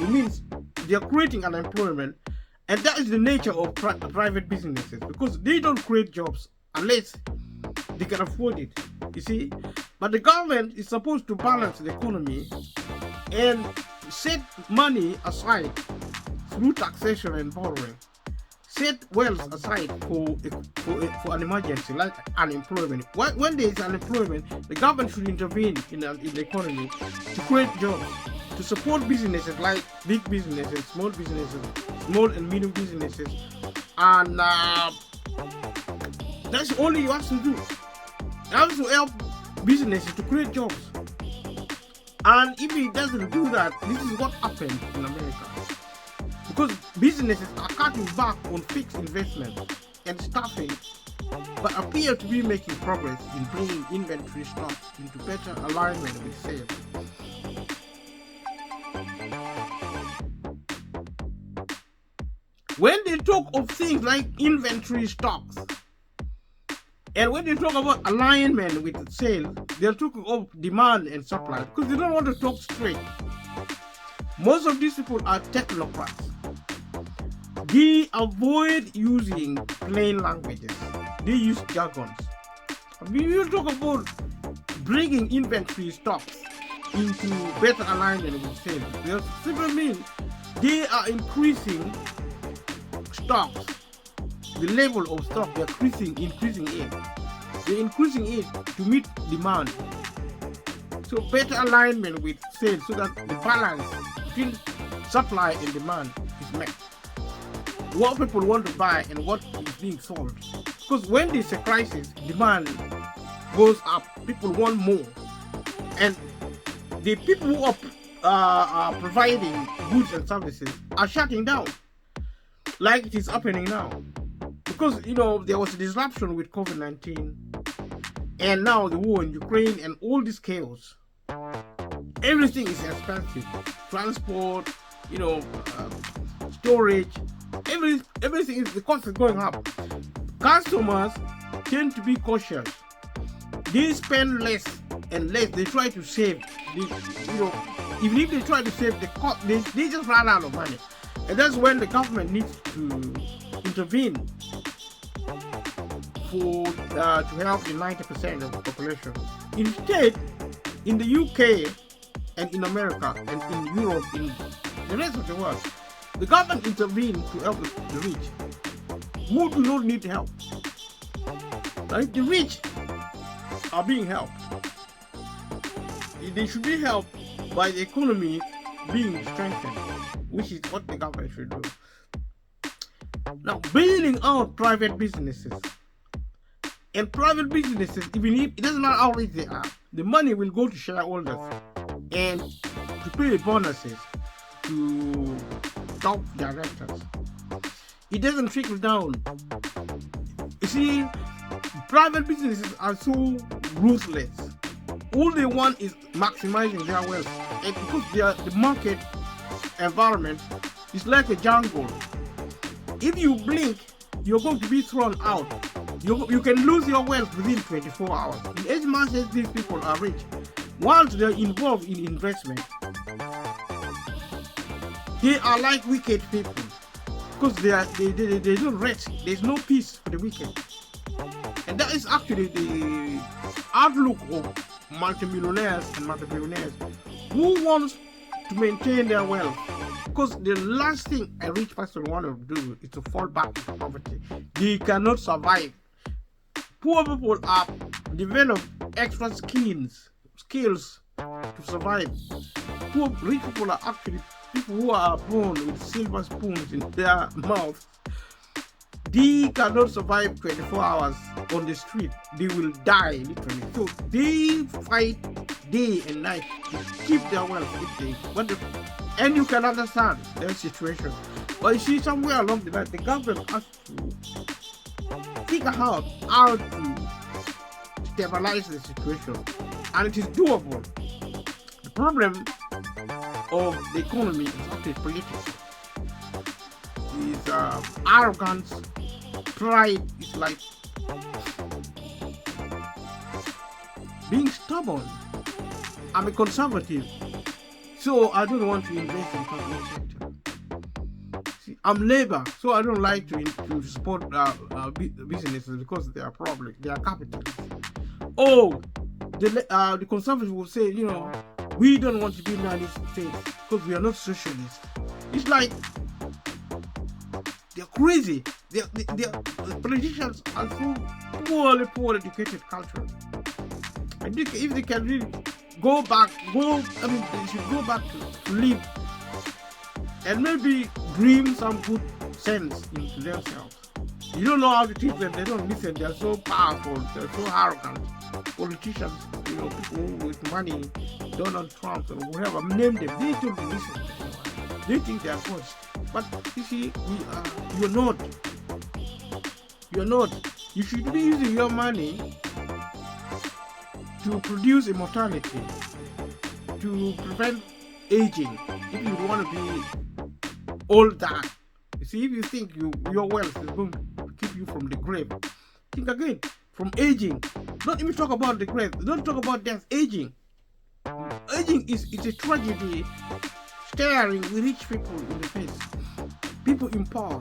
It means they are creating unemployment, and that is the nature of private businesses, because they don't create jobs unless they can afford it. You see, but the government is supposed to balance the economy and set money aside through taxation and borrowing. Set wealth aside for an emergency like unemployment. When there is unemployment, the government should intervene in the economy to create jobs, to support businesses like big businesses, small and medium businesses, and that's all you have to do. You have to help businesses to create jobs. And if it doesn't do that, this is what happened in America. Because businesses are cutting back on fixed investment and staffing, but appear to be making progress in bringing inventory stocks into better alignment with sales. When they talk of things like inventory stocks, and when they talk about alignment with sales, they're talking of demand and supply, because they don't want to talk straight. Most of these people are technocrats. They avoid using plain languages. They use jargons. When you talk about bringing inventory stocks into better alignment with sales, they simply mean they are increasing stocks. The level of stock, they're increasing it. They're increasing it to meet demand. So better alignment with sales, so that the balance between supply and demand is met. What people want to buy and what is being sold. Because when there's a crisis, demand goes up. People want more. And the people who are providing goods and services are shutting down, like it is happening now. Because, there was a disruption with COVID-19, and now the war in Ukraine and all this chaos. Everything is expensive. Transport, storage, everything is, the cost is going up. Customers tend to be cautious. They spend less and less. They try to save. Even if they try to save the cost, they just run out of money. And that's when the government needs to intervene to help the 90% of the population. Instead, in the UK and in America and in Europe, in the rest of the world, the government intervened to help the rich, who do not need help. Like the rich, are being helped. They should be helped by the economy being strengthened, which is what the government should do. Now, bailing out private businesses. And private businesses, even if it doesn't matter how rich they are, the money will go to shareholders and to pay bonuses to top directors. It doesn't trickle down. You see, private businesses are so ruthless. All they want is maximizing their wealth, and because the market environment is like a jungle. If you blink, you're going to be thrown out. You can lose your wealth within 24 hours. And as much as these people are rich, once they're involved in investment, they are like wicked people, because they don't rest. There's no peace for the wicked. And that is actually the outlook of multimillionaires and multi-billionaires who wants to maintain their wealth. Because the last thing a rich person wants to do is to fall back into poverty. They cannot survive. Poor people are develop extra skills to survive. Rich people are actually people who are born with silver spoons in their mouth. They cannot survive 24 hours on the street. They will die literally. So they fight day and night to keep their wealth if they want to. And you can understand their situation. But you see, somewhere along the line, the government has to figure out how to stabilize the situation. And it is doable. The problem of the economy is actually political. Is arrogance, pride is like being stubborn. I'm a conservative, so I don't want to invest in public sector. See, I'm Labour, so I don't like to support businesses because they are capitalists. Oh, the conservatives will say, you know, we don't want to be in the United States because we are not socialists. It's like they're crazy. The politicians are so poorly educated culture. I think if they can really they should go back to live and maybe dream some good sense into themselves. You don't know how to teach them, they don't listen, they're so powerful, they're so arrogant. Politicians, you know, people with money, Donald Trump or whatever, name them, they don't listen. They think they are gods. But you see, you're not. You're not. You should be using your money to produce immortality, to prevent aging. If you want to be old that, you see, if you think your wealth is going to keep you from the grave, think again. From aging, don't even talk about the grave. Don't talk about death. Aging. Aging is a tragedy staring rich people in the face. People in power.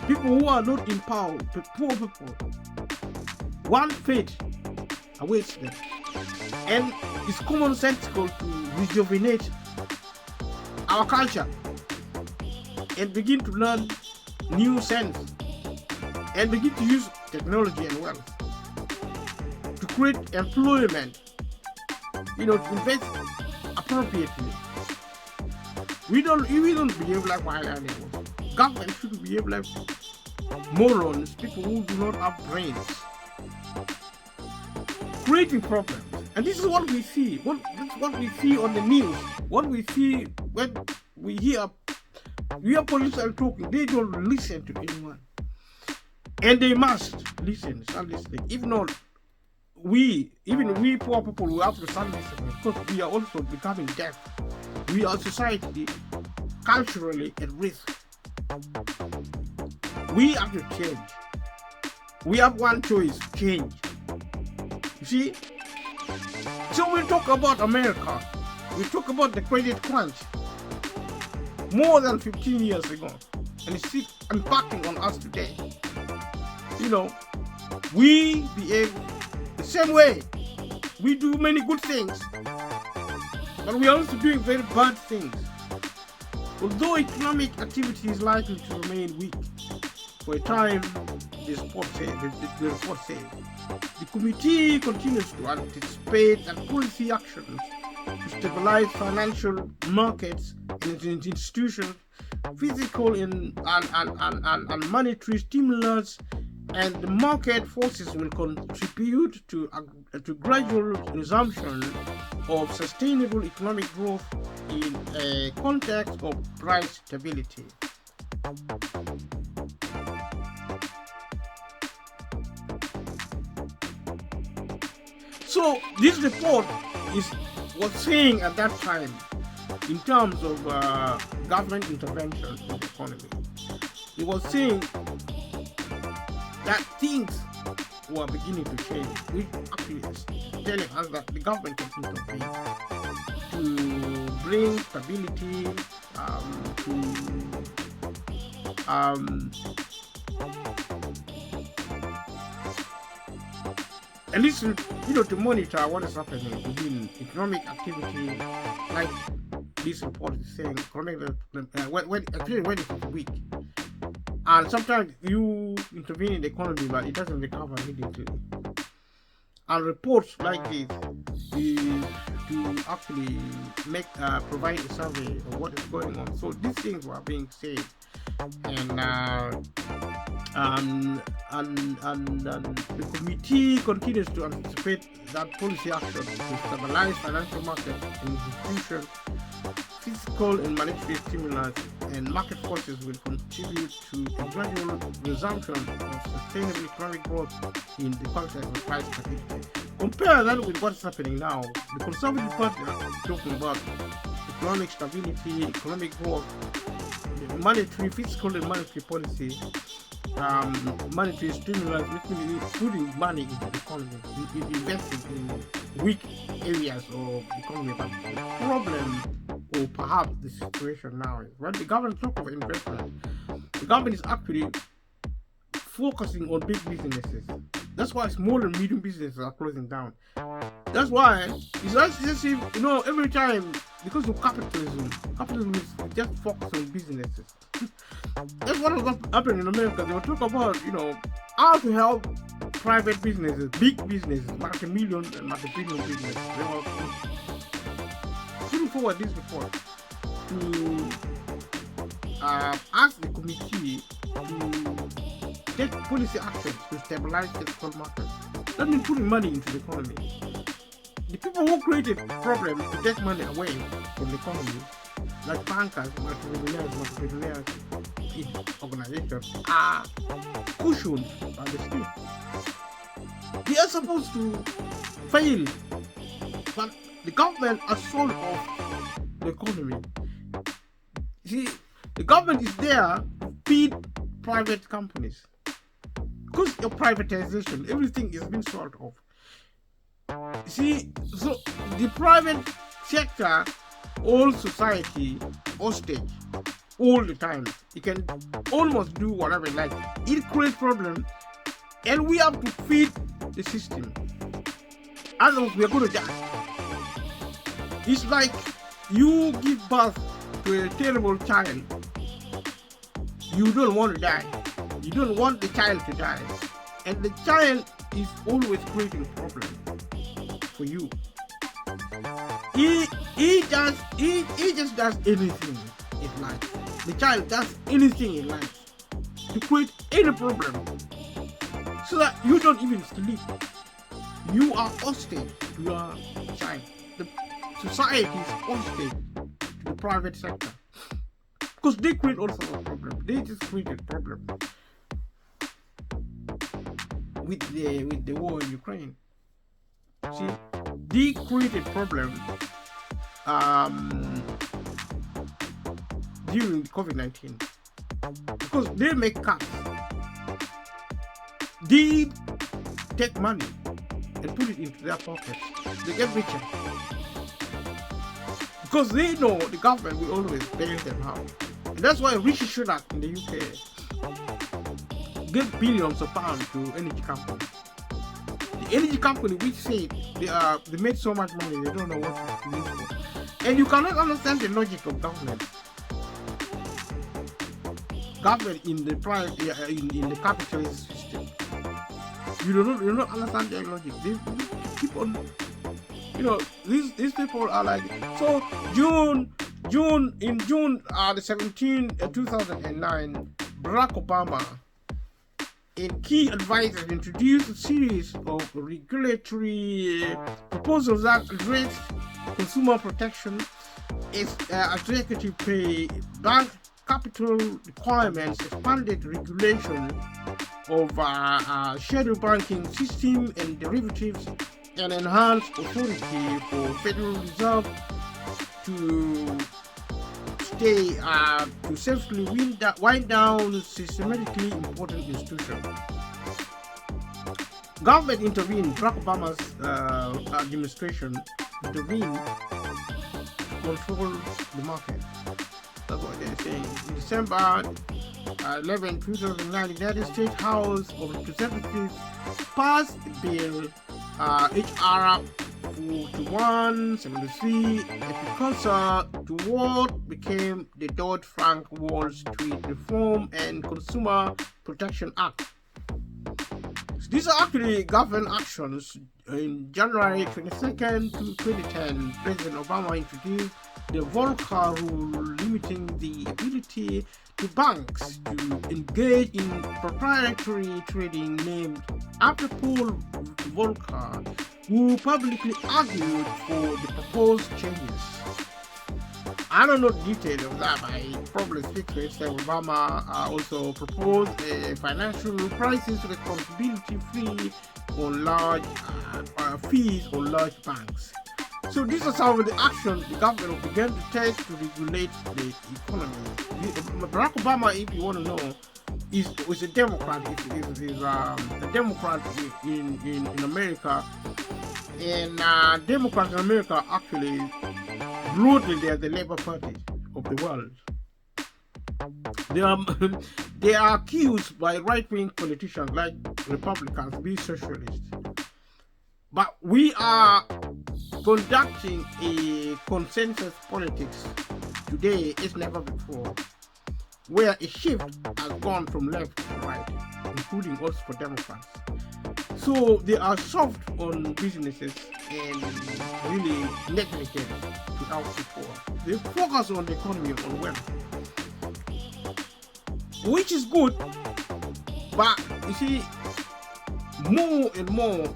People who are not in power, but poor people. One fate awaits them. And it's commonsensical to rejuvenate our culture and begin to learn new sense and begin to use technology and wealth to create employment, you know, to invest appropriately. We don't behave like wild animals. Government should behave like morons, people who do not have brains, creating problems. And this is what we see. What we see on the news. What we see when we hear politicians talking. They don't listen to anyone, and they must listen. Start listening. If not, even we poor people, will have to start listening because we are also becoming deaf. We are society culturally at risk. We have to change. We have one choice: change. You see? So we talk about America. We talk about the credit crunch more than 15 years ago, and it's still impacting on us today. You know, we behave the same way. We do many good things, but we are also doing very bad things. Although economic activity is likely to remain weak for a time, the report says. The committee continues to anticipate that policy actions to stabilize financial markets and institutions, physical and monetary stimulus, and the market forces will contribute to gradual resumption of sustainable economic growth in a context of price stability. So this report was saying at that time, in terms of government intervention in the economy, it was saying that things were beginning to change, which actually is telling us that the government can intervene to bring stability, at least to monitor what is happening within economic activity, like this report is saying, when it is weak. And sometimes you intervene in the economy, but it doesn't recover immediately. And reports like this is to actually provide a survey of what is going on. So these things were being said, and the committee continues to anticipate that policy action to stabilize financial markets and institutions, fiscal and monetary stimulus, and market forces will contribute to a gradual resumption of sustainable economic growth in the context of price stability. Compare that with what's happening now. The Conservative Party are talking about economic stability, economic growth, monetary, fiscal and monetary policy, monetary stimulus, which means putting money into the economy, investing in weak areas of the economy. But the problem, or perhaps the situation now, is when the government talk of investment, the government is actually focusing on big businesses. That's why small and medium businesses are closing down. That's why it's as if, every time, because of capitalism is just focused on businesses. That's what was happening in America. They were talking about, how to help private businesses, big businesses, multi-million and multi-billion businesses. They were putting forward this report to ask the committee to take policy actions to stabilize the fiscal market. That means putting money into the economy. The people who created problems to take money away from the economy, like bankers, multi-billionaires, organizations, are cushioned by the state. They are supposed to fail, but the government has sold off the economy. See, the government is there to feed private companies. Because of privatization, everything is being sold off. See, so the private sector, all society, hostage, all the time. It can almost do whatever it like. It creates problems, and we have to feed the system. Otherwise, we are going to die. It's like you give birth to a terrible child. You don't want to die. You don't want the child to die. And the child is always creating problems for you. He just does anything in life. The child does anything in life to create any problem, so that you don't even sleep. You are hostage to your child. The society is hostage to the private sector, because they create all sorts of problems. They just created problems with the war in Ukraine. See, they created problems during COVID-19 because they make cuts. They take money and put it into their pockets. They get richer because they know the government will always bail them out. And that's why Rishi Sunak in the UK gave billions of pounds to energy companies. The energy company which said they made so much money they don't know what to use for. And you cannot understand the logic of government. Government in the capitalist system. You don't understand their logic. They keep on, these people are like, so in June the 17th 2009, Barack Obama and key advisors introduced a series of regulatory proposals that address consumer protection, executive pay, bank capital requirements, expanded regulation of shadow banking system and derivatives, and enhanced authority for Federal Reserve to safely wind down systematically important institutions. Government intervened. Barack Obama's administration intervened to control the market. That's what they're saying. In December 11, 2009, the United States House of Representatives passed the bill HR 4173, a precursor to what became the Dodd-Frank Wall Street Reform and Consumer Protection Act. These are actually government actions. In January 22nd to 2010, President Obama introduced the Volcker Rule, limiting the ability to banks to engage in proprietary trading, named after Paul Volcker, who publicly argued for the proposed changes. I don't know the details of that, but I probably speak to it. Obama also proposed a financial crisis responsibility fee on large fees on large banks. So these are some of the actions the government began to take to regulate the economy. Barack Obama, if you want to know, is a Democrat. Is a Democrat in America, and Democrats in America actually broadly they are the Labour Party of the world. They are accused by right-wing politicians like Republicans to be socialists. But we are conducting a consensus politics today as never before, where a shift has gone from left to right, including also for Democrats. So they are soft on businesses and really neglected without support. They focus on the economy, on wealth, which is good, but you see, more and more,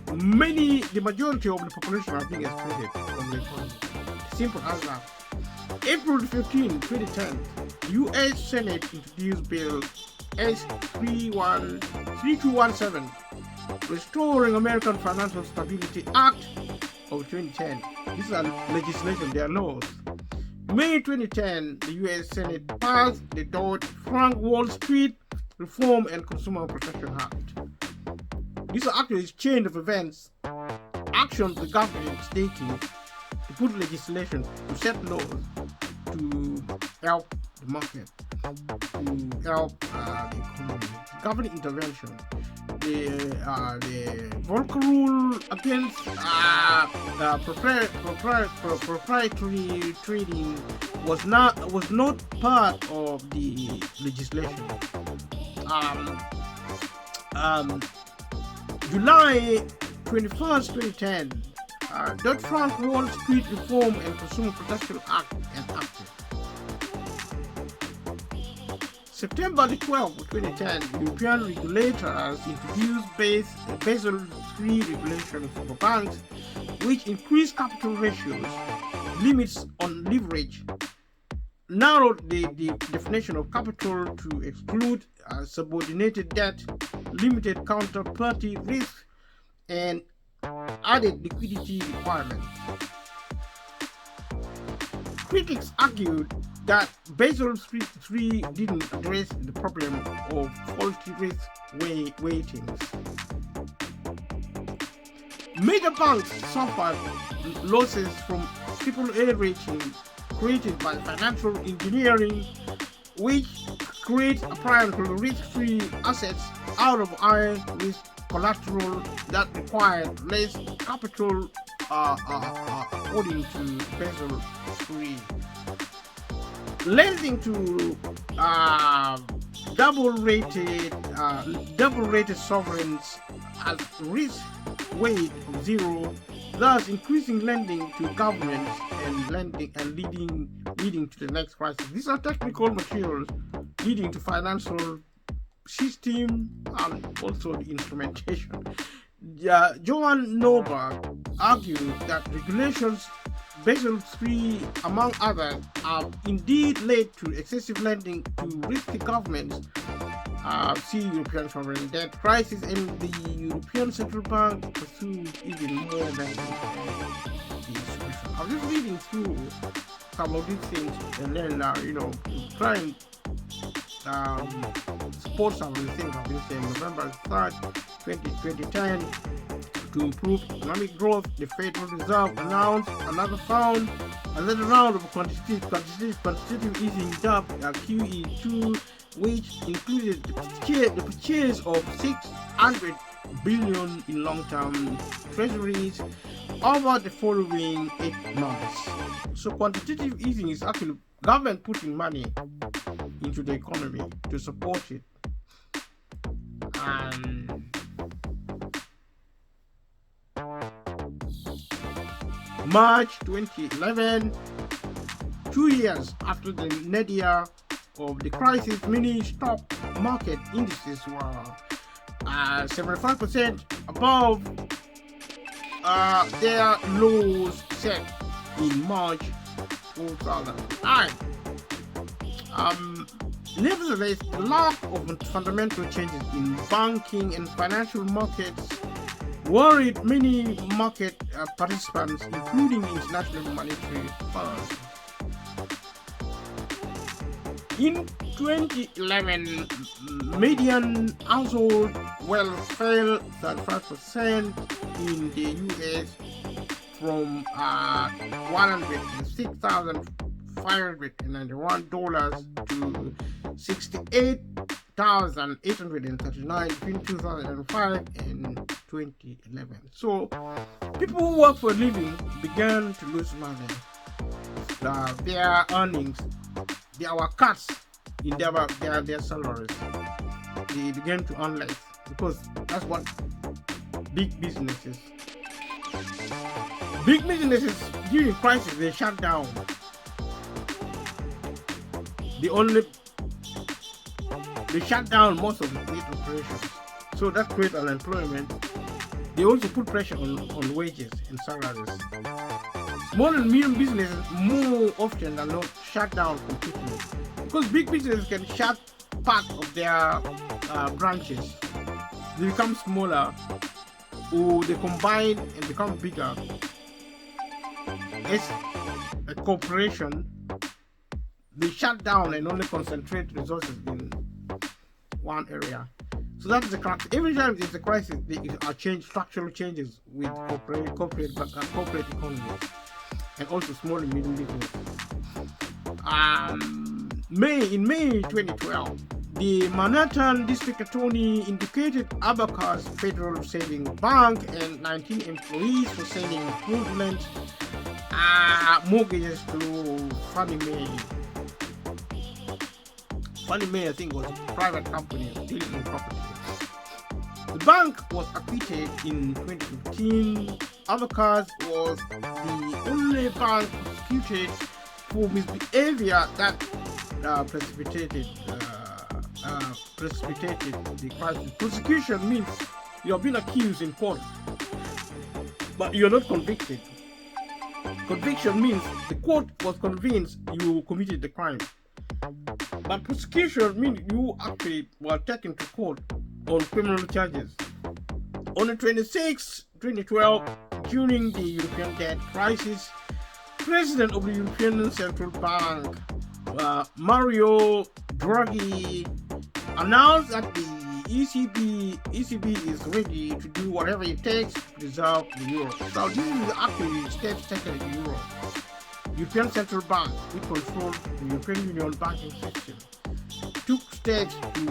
the majority of the population are being excluded from the economy. Simple as that. April 15, 2010, U.S. Senate introduced Bill S3217, Restoring American Financial Stability Act of 2010. These are legislation, they are laws. May 2010, the U.S. Senate passed the Dodd-Frank Wall Street Reform and Consumer Protection Act. These are actually a chain of events, actions the government is taking to put legislation, to set laws, to help the market, to help the economy. Government intervention. The Volcker Rule against proprietary trading was not part of the legislation. July 21st, 2010, Dodd-Frank Wall Street Reform and Consumer Protection Act enacted. September the 12th, 2010, European regulators introduced Basel III regulations for banks, which increased capital ratios, limits on leverage, narrowed the definition of capital to exclude subordinated debt, limited counterparty risk, and added liquidity requirements. Critics argued that Basel III didn't address the problem of faulty risk weightings. Major banks suffered losses from AAA ratings created by financial engineering, which creates apparently risk-free assets out of high-risk collateral that required less capital according to Basel III. Lending to double-rated sovereigns as risk weight of zero, thus increasing lending to governments and leading to the next crisis. These are technical materials leading to financial system and also the instrumentation. Johan Norberg argued that regulations, Basel III, among others, have indeed led to excessive lending to risky governments. See European sovereign debt crisis, and the European Central Bank pursued even more lending. I'm just reading through some of these things and then, try and support some of the things I've been saying. November 3rd, 2010, to improve economic growth, the Federal Reserve announced another round of quantitative easing dubbed QE2, which included the purchase of 600 billion in long-term treasuries over the following 8 months. So quantitative easing is actually government putting money into the economy to support it. March 2011, 2 years after the nadir of the crisis, many stock market indices were 75% above their lows set in March 2009. Nevertheless, the lack of fundamental changes in banking and financial markets worried many market participants, including International Monetary Fund. In 2011, median household wealth fell 35% in the US from $106,591 to $68,839 between 2005 and 2011. So, people who work for a living began to lose money. Their earnings, there were cuts in their salaries. They began to earn less because that's what big businesses during crisis, they shut down. They shut down most of the state operations. So that creates unemployment. They also put pressure on wages and salaries. Small and medium businesses more often than not shut down completely, because big businesses can shut part of their branches. They become smaller, or they combine and become bigger as a corporation. They shut down and only concentrate resources in one area. So that's the crisis. Every time there's a crisis, there are structural changes with corporate economy and also small and medium business. In May 2012, the Manhattan District Attorney indicated Abacus Federal Savings Bank and 19 employees for sending fraudulent mortgages to Fannie Mae. Fannie Mae, I think, was a private company dealing in property. The bank was acquitted in 2015. Abacus was the only bank prosecuted for misbehavior that precipitated the crisis. Prosecution means you have been accused in court, but you're not convicted. Conviction means the court was convinced you committed the crime. But prosecution means you actually were taken to court on criminal charges. On the 26th, 2012, during the European debt crisis, President of the European Central Bank, Mario Draghi, announced that the ECB is ready to do whatever it takes to preserve the euro. So this is actually steps taken in Europe. European Central Bank, which controls the European Union banking system, took steps to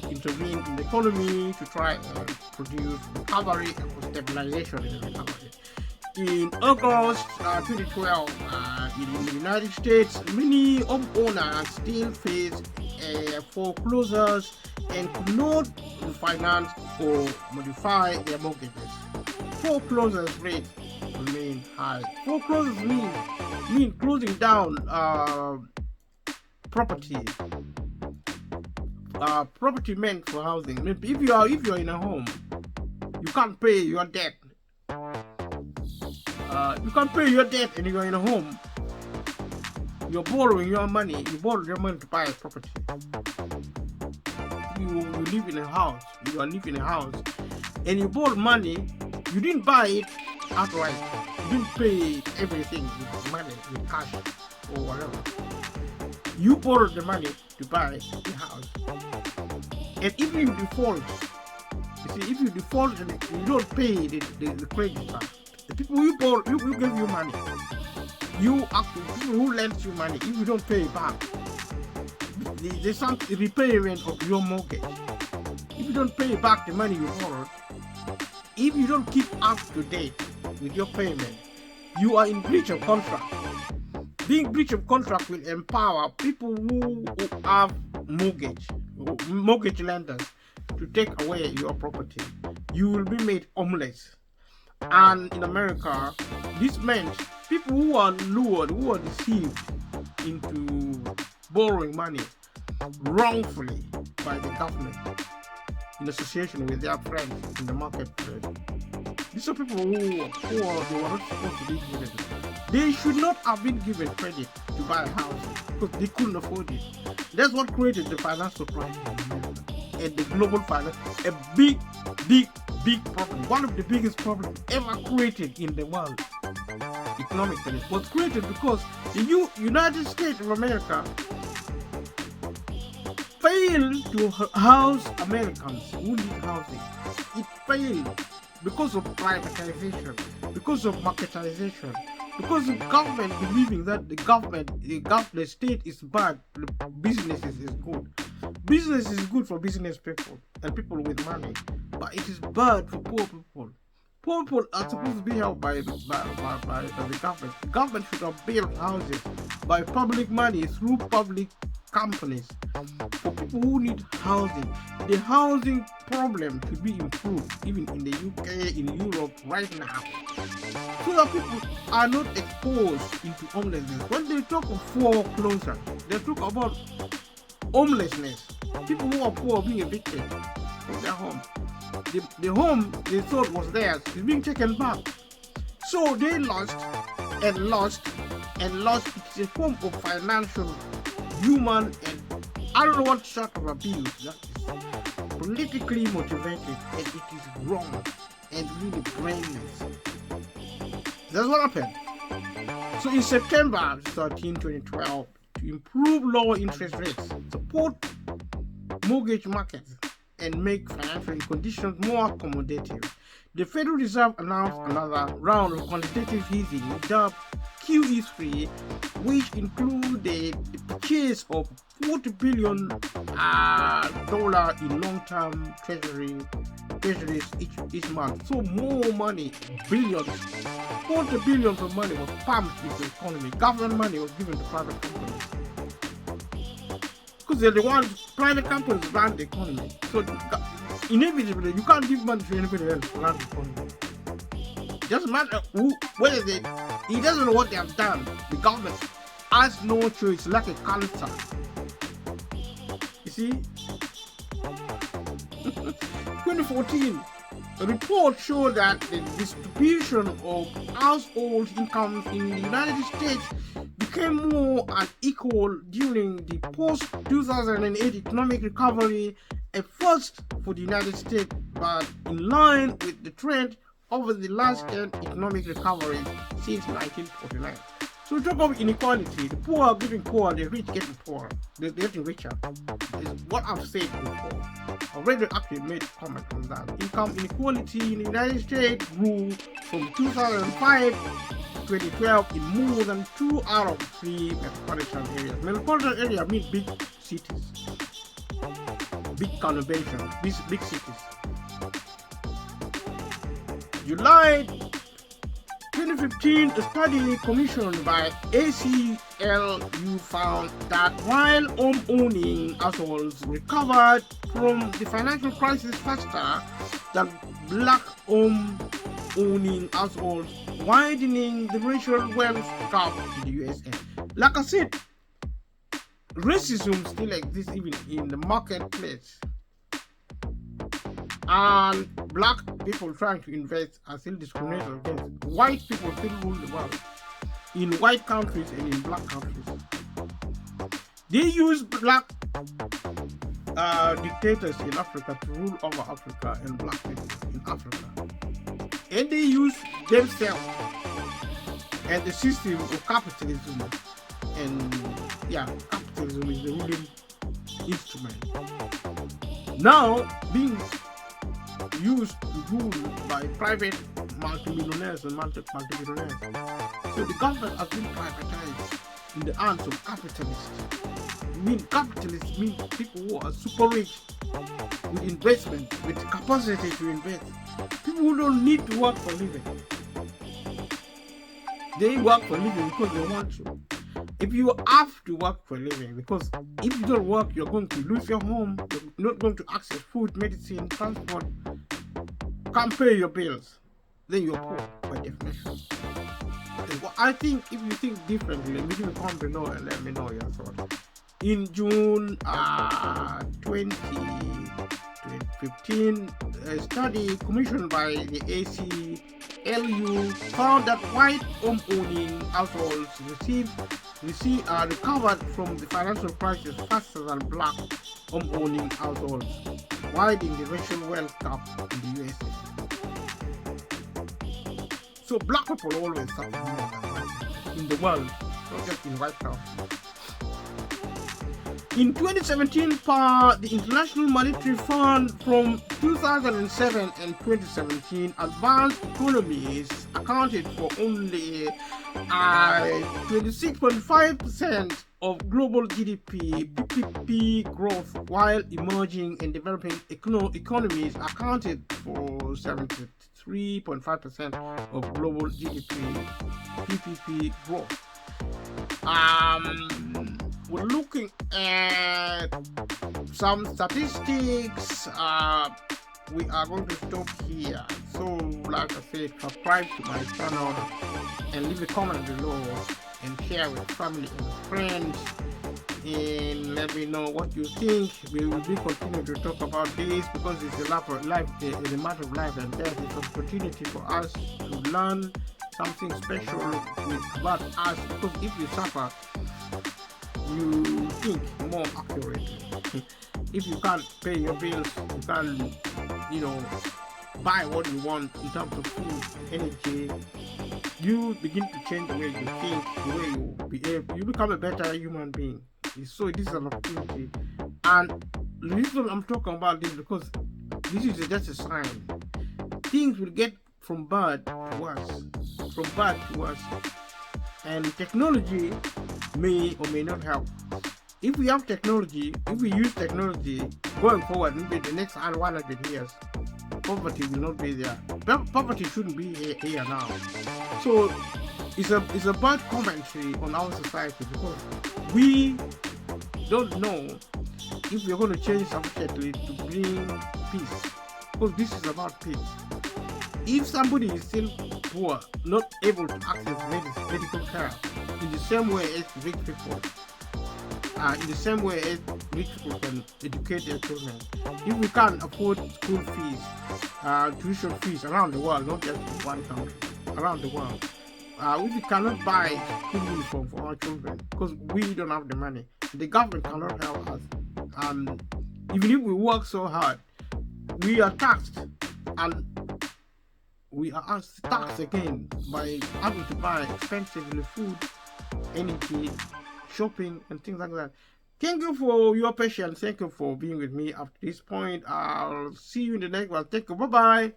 intervene in the economy to try and produce recovery and stabilization in the recovery. In August 2012, in the United States, many homeowners still face foreclosures and could not refinance or modify their mortgages. Foreclosures rate remain high. Foreclosures mean closing down property. Property meant for housing. If you are in a home, you can't pay your debt. You can't pay your debt and you are in a home. You're borrowing your money. You borrow your money to buy a property. You live in a house. You are living in a house, and you borrowed money. You didn't buy it outright. You didn't pay everything with money, with cash or whatever. You borrowed the money to buy the house, and if you default, if you default and you don't pay the credit card, the people you borrow, you give you money. You actually, people who lend you money, if you don't pay it back, there's some repayment of your mortgage. If you don't pay back the money you borrowed, if you don't keep up to date with your payment, you are in breach of contract. Being breach of contract will empower people who have mortgage lenders to take away your property. You will be made homeless. And in America, this meant people who are lured, who are deceived into borrowing money wrongfully by the government in association with their friends in the marketplace. These are people who they were not supposed to be given. They should not have been given credit to buy a house because they couldn't afford it. That's what created the financial crisis in America and the global finance, a big problem. One of the biggest problems ever created in the world economically was created because the United States of America failed to house Americans who need housing. It failed because of privatization, because of marketization, because the government believing that the state is bad, business is good. Business is good for business people and people with money, but it is bad for poor people. Poor people are supposed to be helped by the government. The government should have built houses by public money through public companies for people who need housing. The housing problem should be improved even in the UK, in Europe right now, so that people are not exposed into homelessness. When they talk of foreclosure, they talk about homelessness. People who are poor being evicted from their home. The home they thought was theirs is being taken back. So they lost and lost and lost. It's a form of financial, human, and I don't know what sort of abuse that is. Politically motivated, and it is wrong and really brainless. That's what happened. So in September 13, 2012, to improve lower interest rates, support mortgage markets, and make financial conditions more accommodative, the Federal Reserve announced another round of quantitative easing dubbed QE3, which included the purchase of $40 billion in long-term treasuries each month. So more money, billions, $40 billion of money was pumped into the economy. Government money was given to private companies. Because they're the ones, private companies run the economy. So inevitably, you can't give money to anybody else to run the economy. It doesn't matter whether it doesn't know what they have done. The government has no choice, like a cancer. You see? 2014, a report showed that the distribution of household incomes in the United States became more unequal during the post-2008 economic recovery, a first for the United States, but in line with the trend over the last 10 economic recoveries since 1949. So we talk about inequality. The poor are getting poor, the rich getting poorer. They're getting richer. It's what I've said before. I already actually made a comment on that. Income inequality in the United States grew from 2005 to 2012 in more than 2 out of 3 metropolitan areas. Metropolitan area means big cities, big conurbations, big cities. July 2015, a study commissioned by ACLU found that while home-owning households recovered from the financial crisis faster than black home-owning households, widening the racial wealth gap in the USA. Like I said, racism still exists even in the marketplace. And black people trying to invest are still discriminated against. White people still rule the world in white countries and in black countries. They use black dictators in Africa to rule over Africa and black people in Africa. And they use themselves and the system of capitalism. And yeah, capitalism is the ruling instrument. Now being used to rule by private multimillionaires and multi-billionaires. So the government has been privatized in the hands of capitalists. Capitalists mean people who are super rich with investment, with capacity to invest. People who don't need to work for a living. They work for a living because they want to. If you have to work for a living, because if you don't work, you're going to lose your home, you're not going to access food, medicine, transport, can't pay your bills, then you're poor by definition. I think if you think differently, leave me comment below and let me know your thoughts. In June 2015, a study commissioned by the ACLU found that white home-owning households recovered from the financial crisis faster than black home-owning households, widening the racial wealth gap in the USA. So black people always suffer more than white people in the world, not just in White House. In 2017, per the International Monetary Fund, from 2007 and 2017, advanced economies accounted for only 26.5% of global GDP (PPP) growth, while emerging and developing economies accounted for 73.5% of global GDP (PPP) growth. We're looking at some statistics. We are going to stop here. So, like I said, subscribe to my channel and leave a comment below and share with family and friends. And let me know what you think. We will be continuing to talk about this because it's a matter of life and death. It's an opportunity for us to learn something special about us, because if you suffer, you think more accurately. If you can't pay your bills, you can't, buy what you want in terms of food, energy, you begin to change the way you think, the way you behave. You become a better human being. So this is an opportunity. And the reason I'm talking about this because this is just a sign. Things will get from bad to worse. And technology may or may not help. If we have technology, if we use technology going forward, maybe the next 100 years, poverty will not be there. Poverty shouldn't be here now. So it's a bad commentary on our society because we don't know if we're going to change sufficiently to bring peace. Because this is about peace. If somebody is still poor, not able to access medical care in the same way as rich people, in the same way as rich people can educate their children, if we can't afford school fees, tuition fees around the world, not just in one country, around the world, if we cannot buy school uniform for our children because we don't have the money, the government cannot help us. Even if we work so hard, we are taxed, and we are taxed again by having to buy expensively food, energy, shopping, and things like that. Thank you for your patience. Thank you for being with me up to this point. I'll see you in the next one. Thank you. Bye-bye.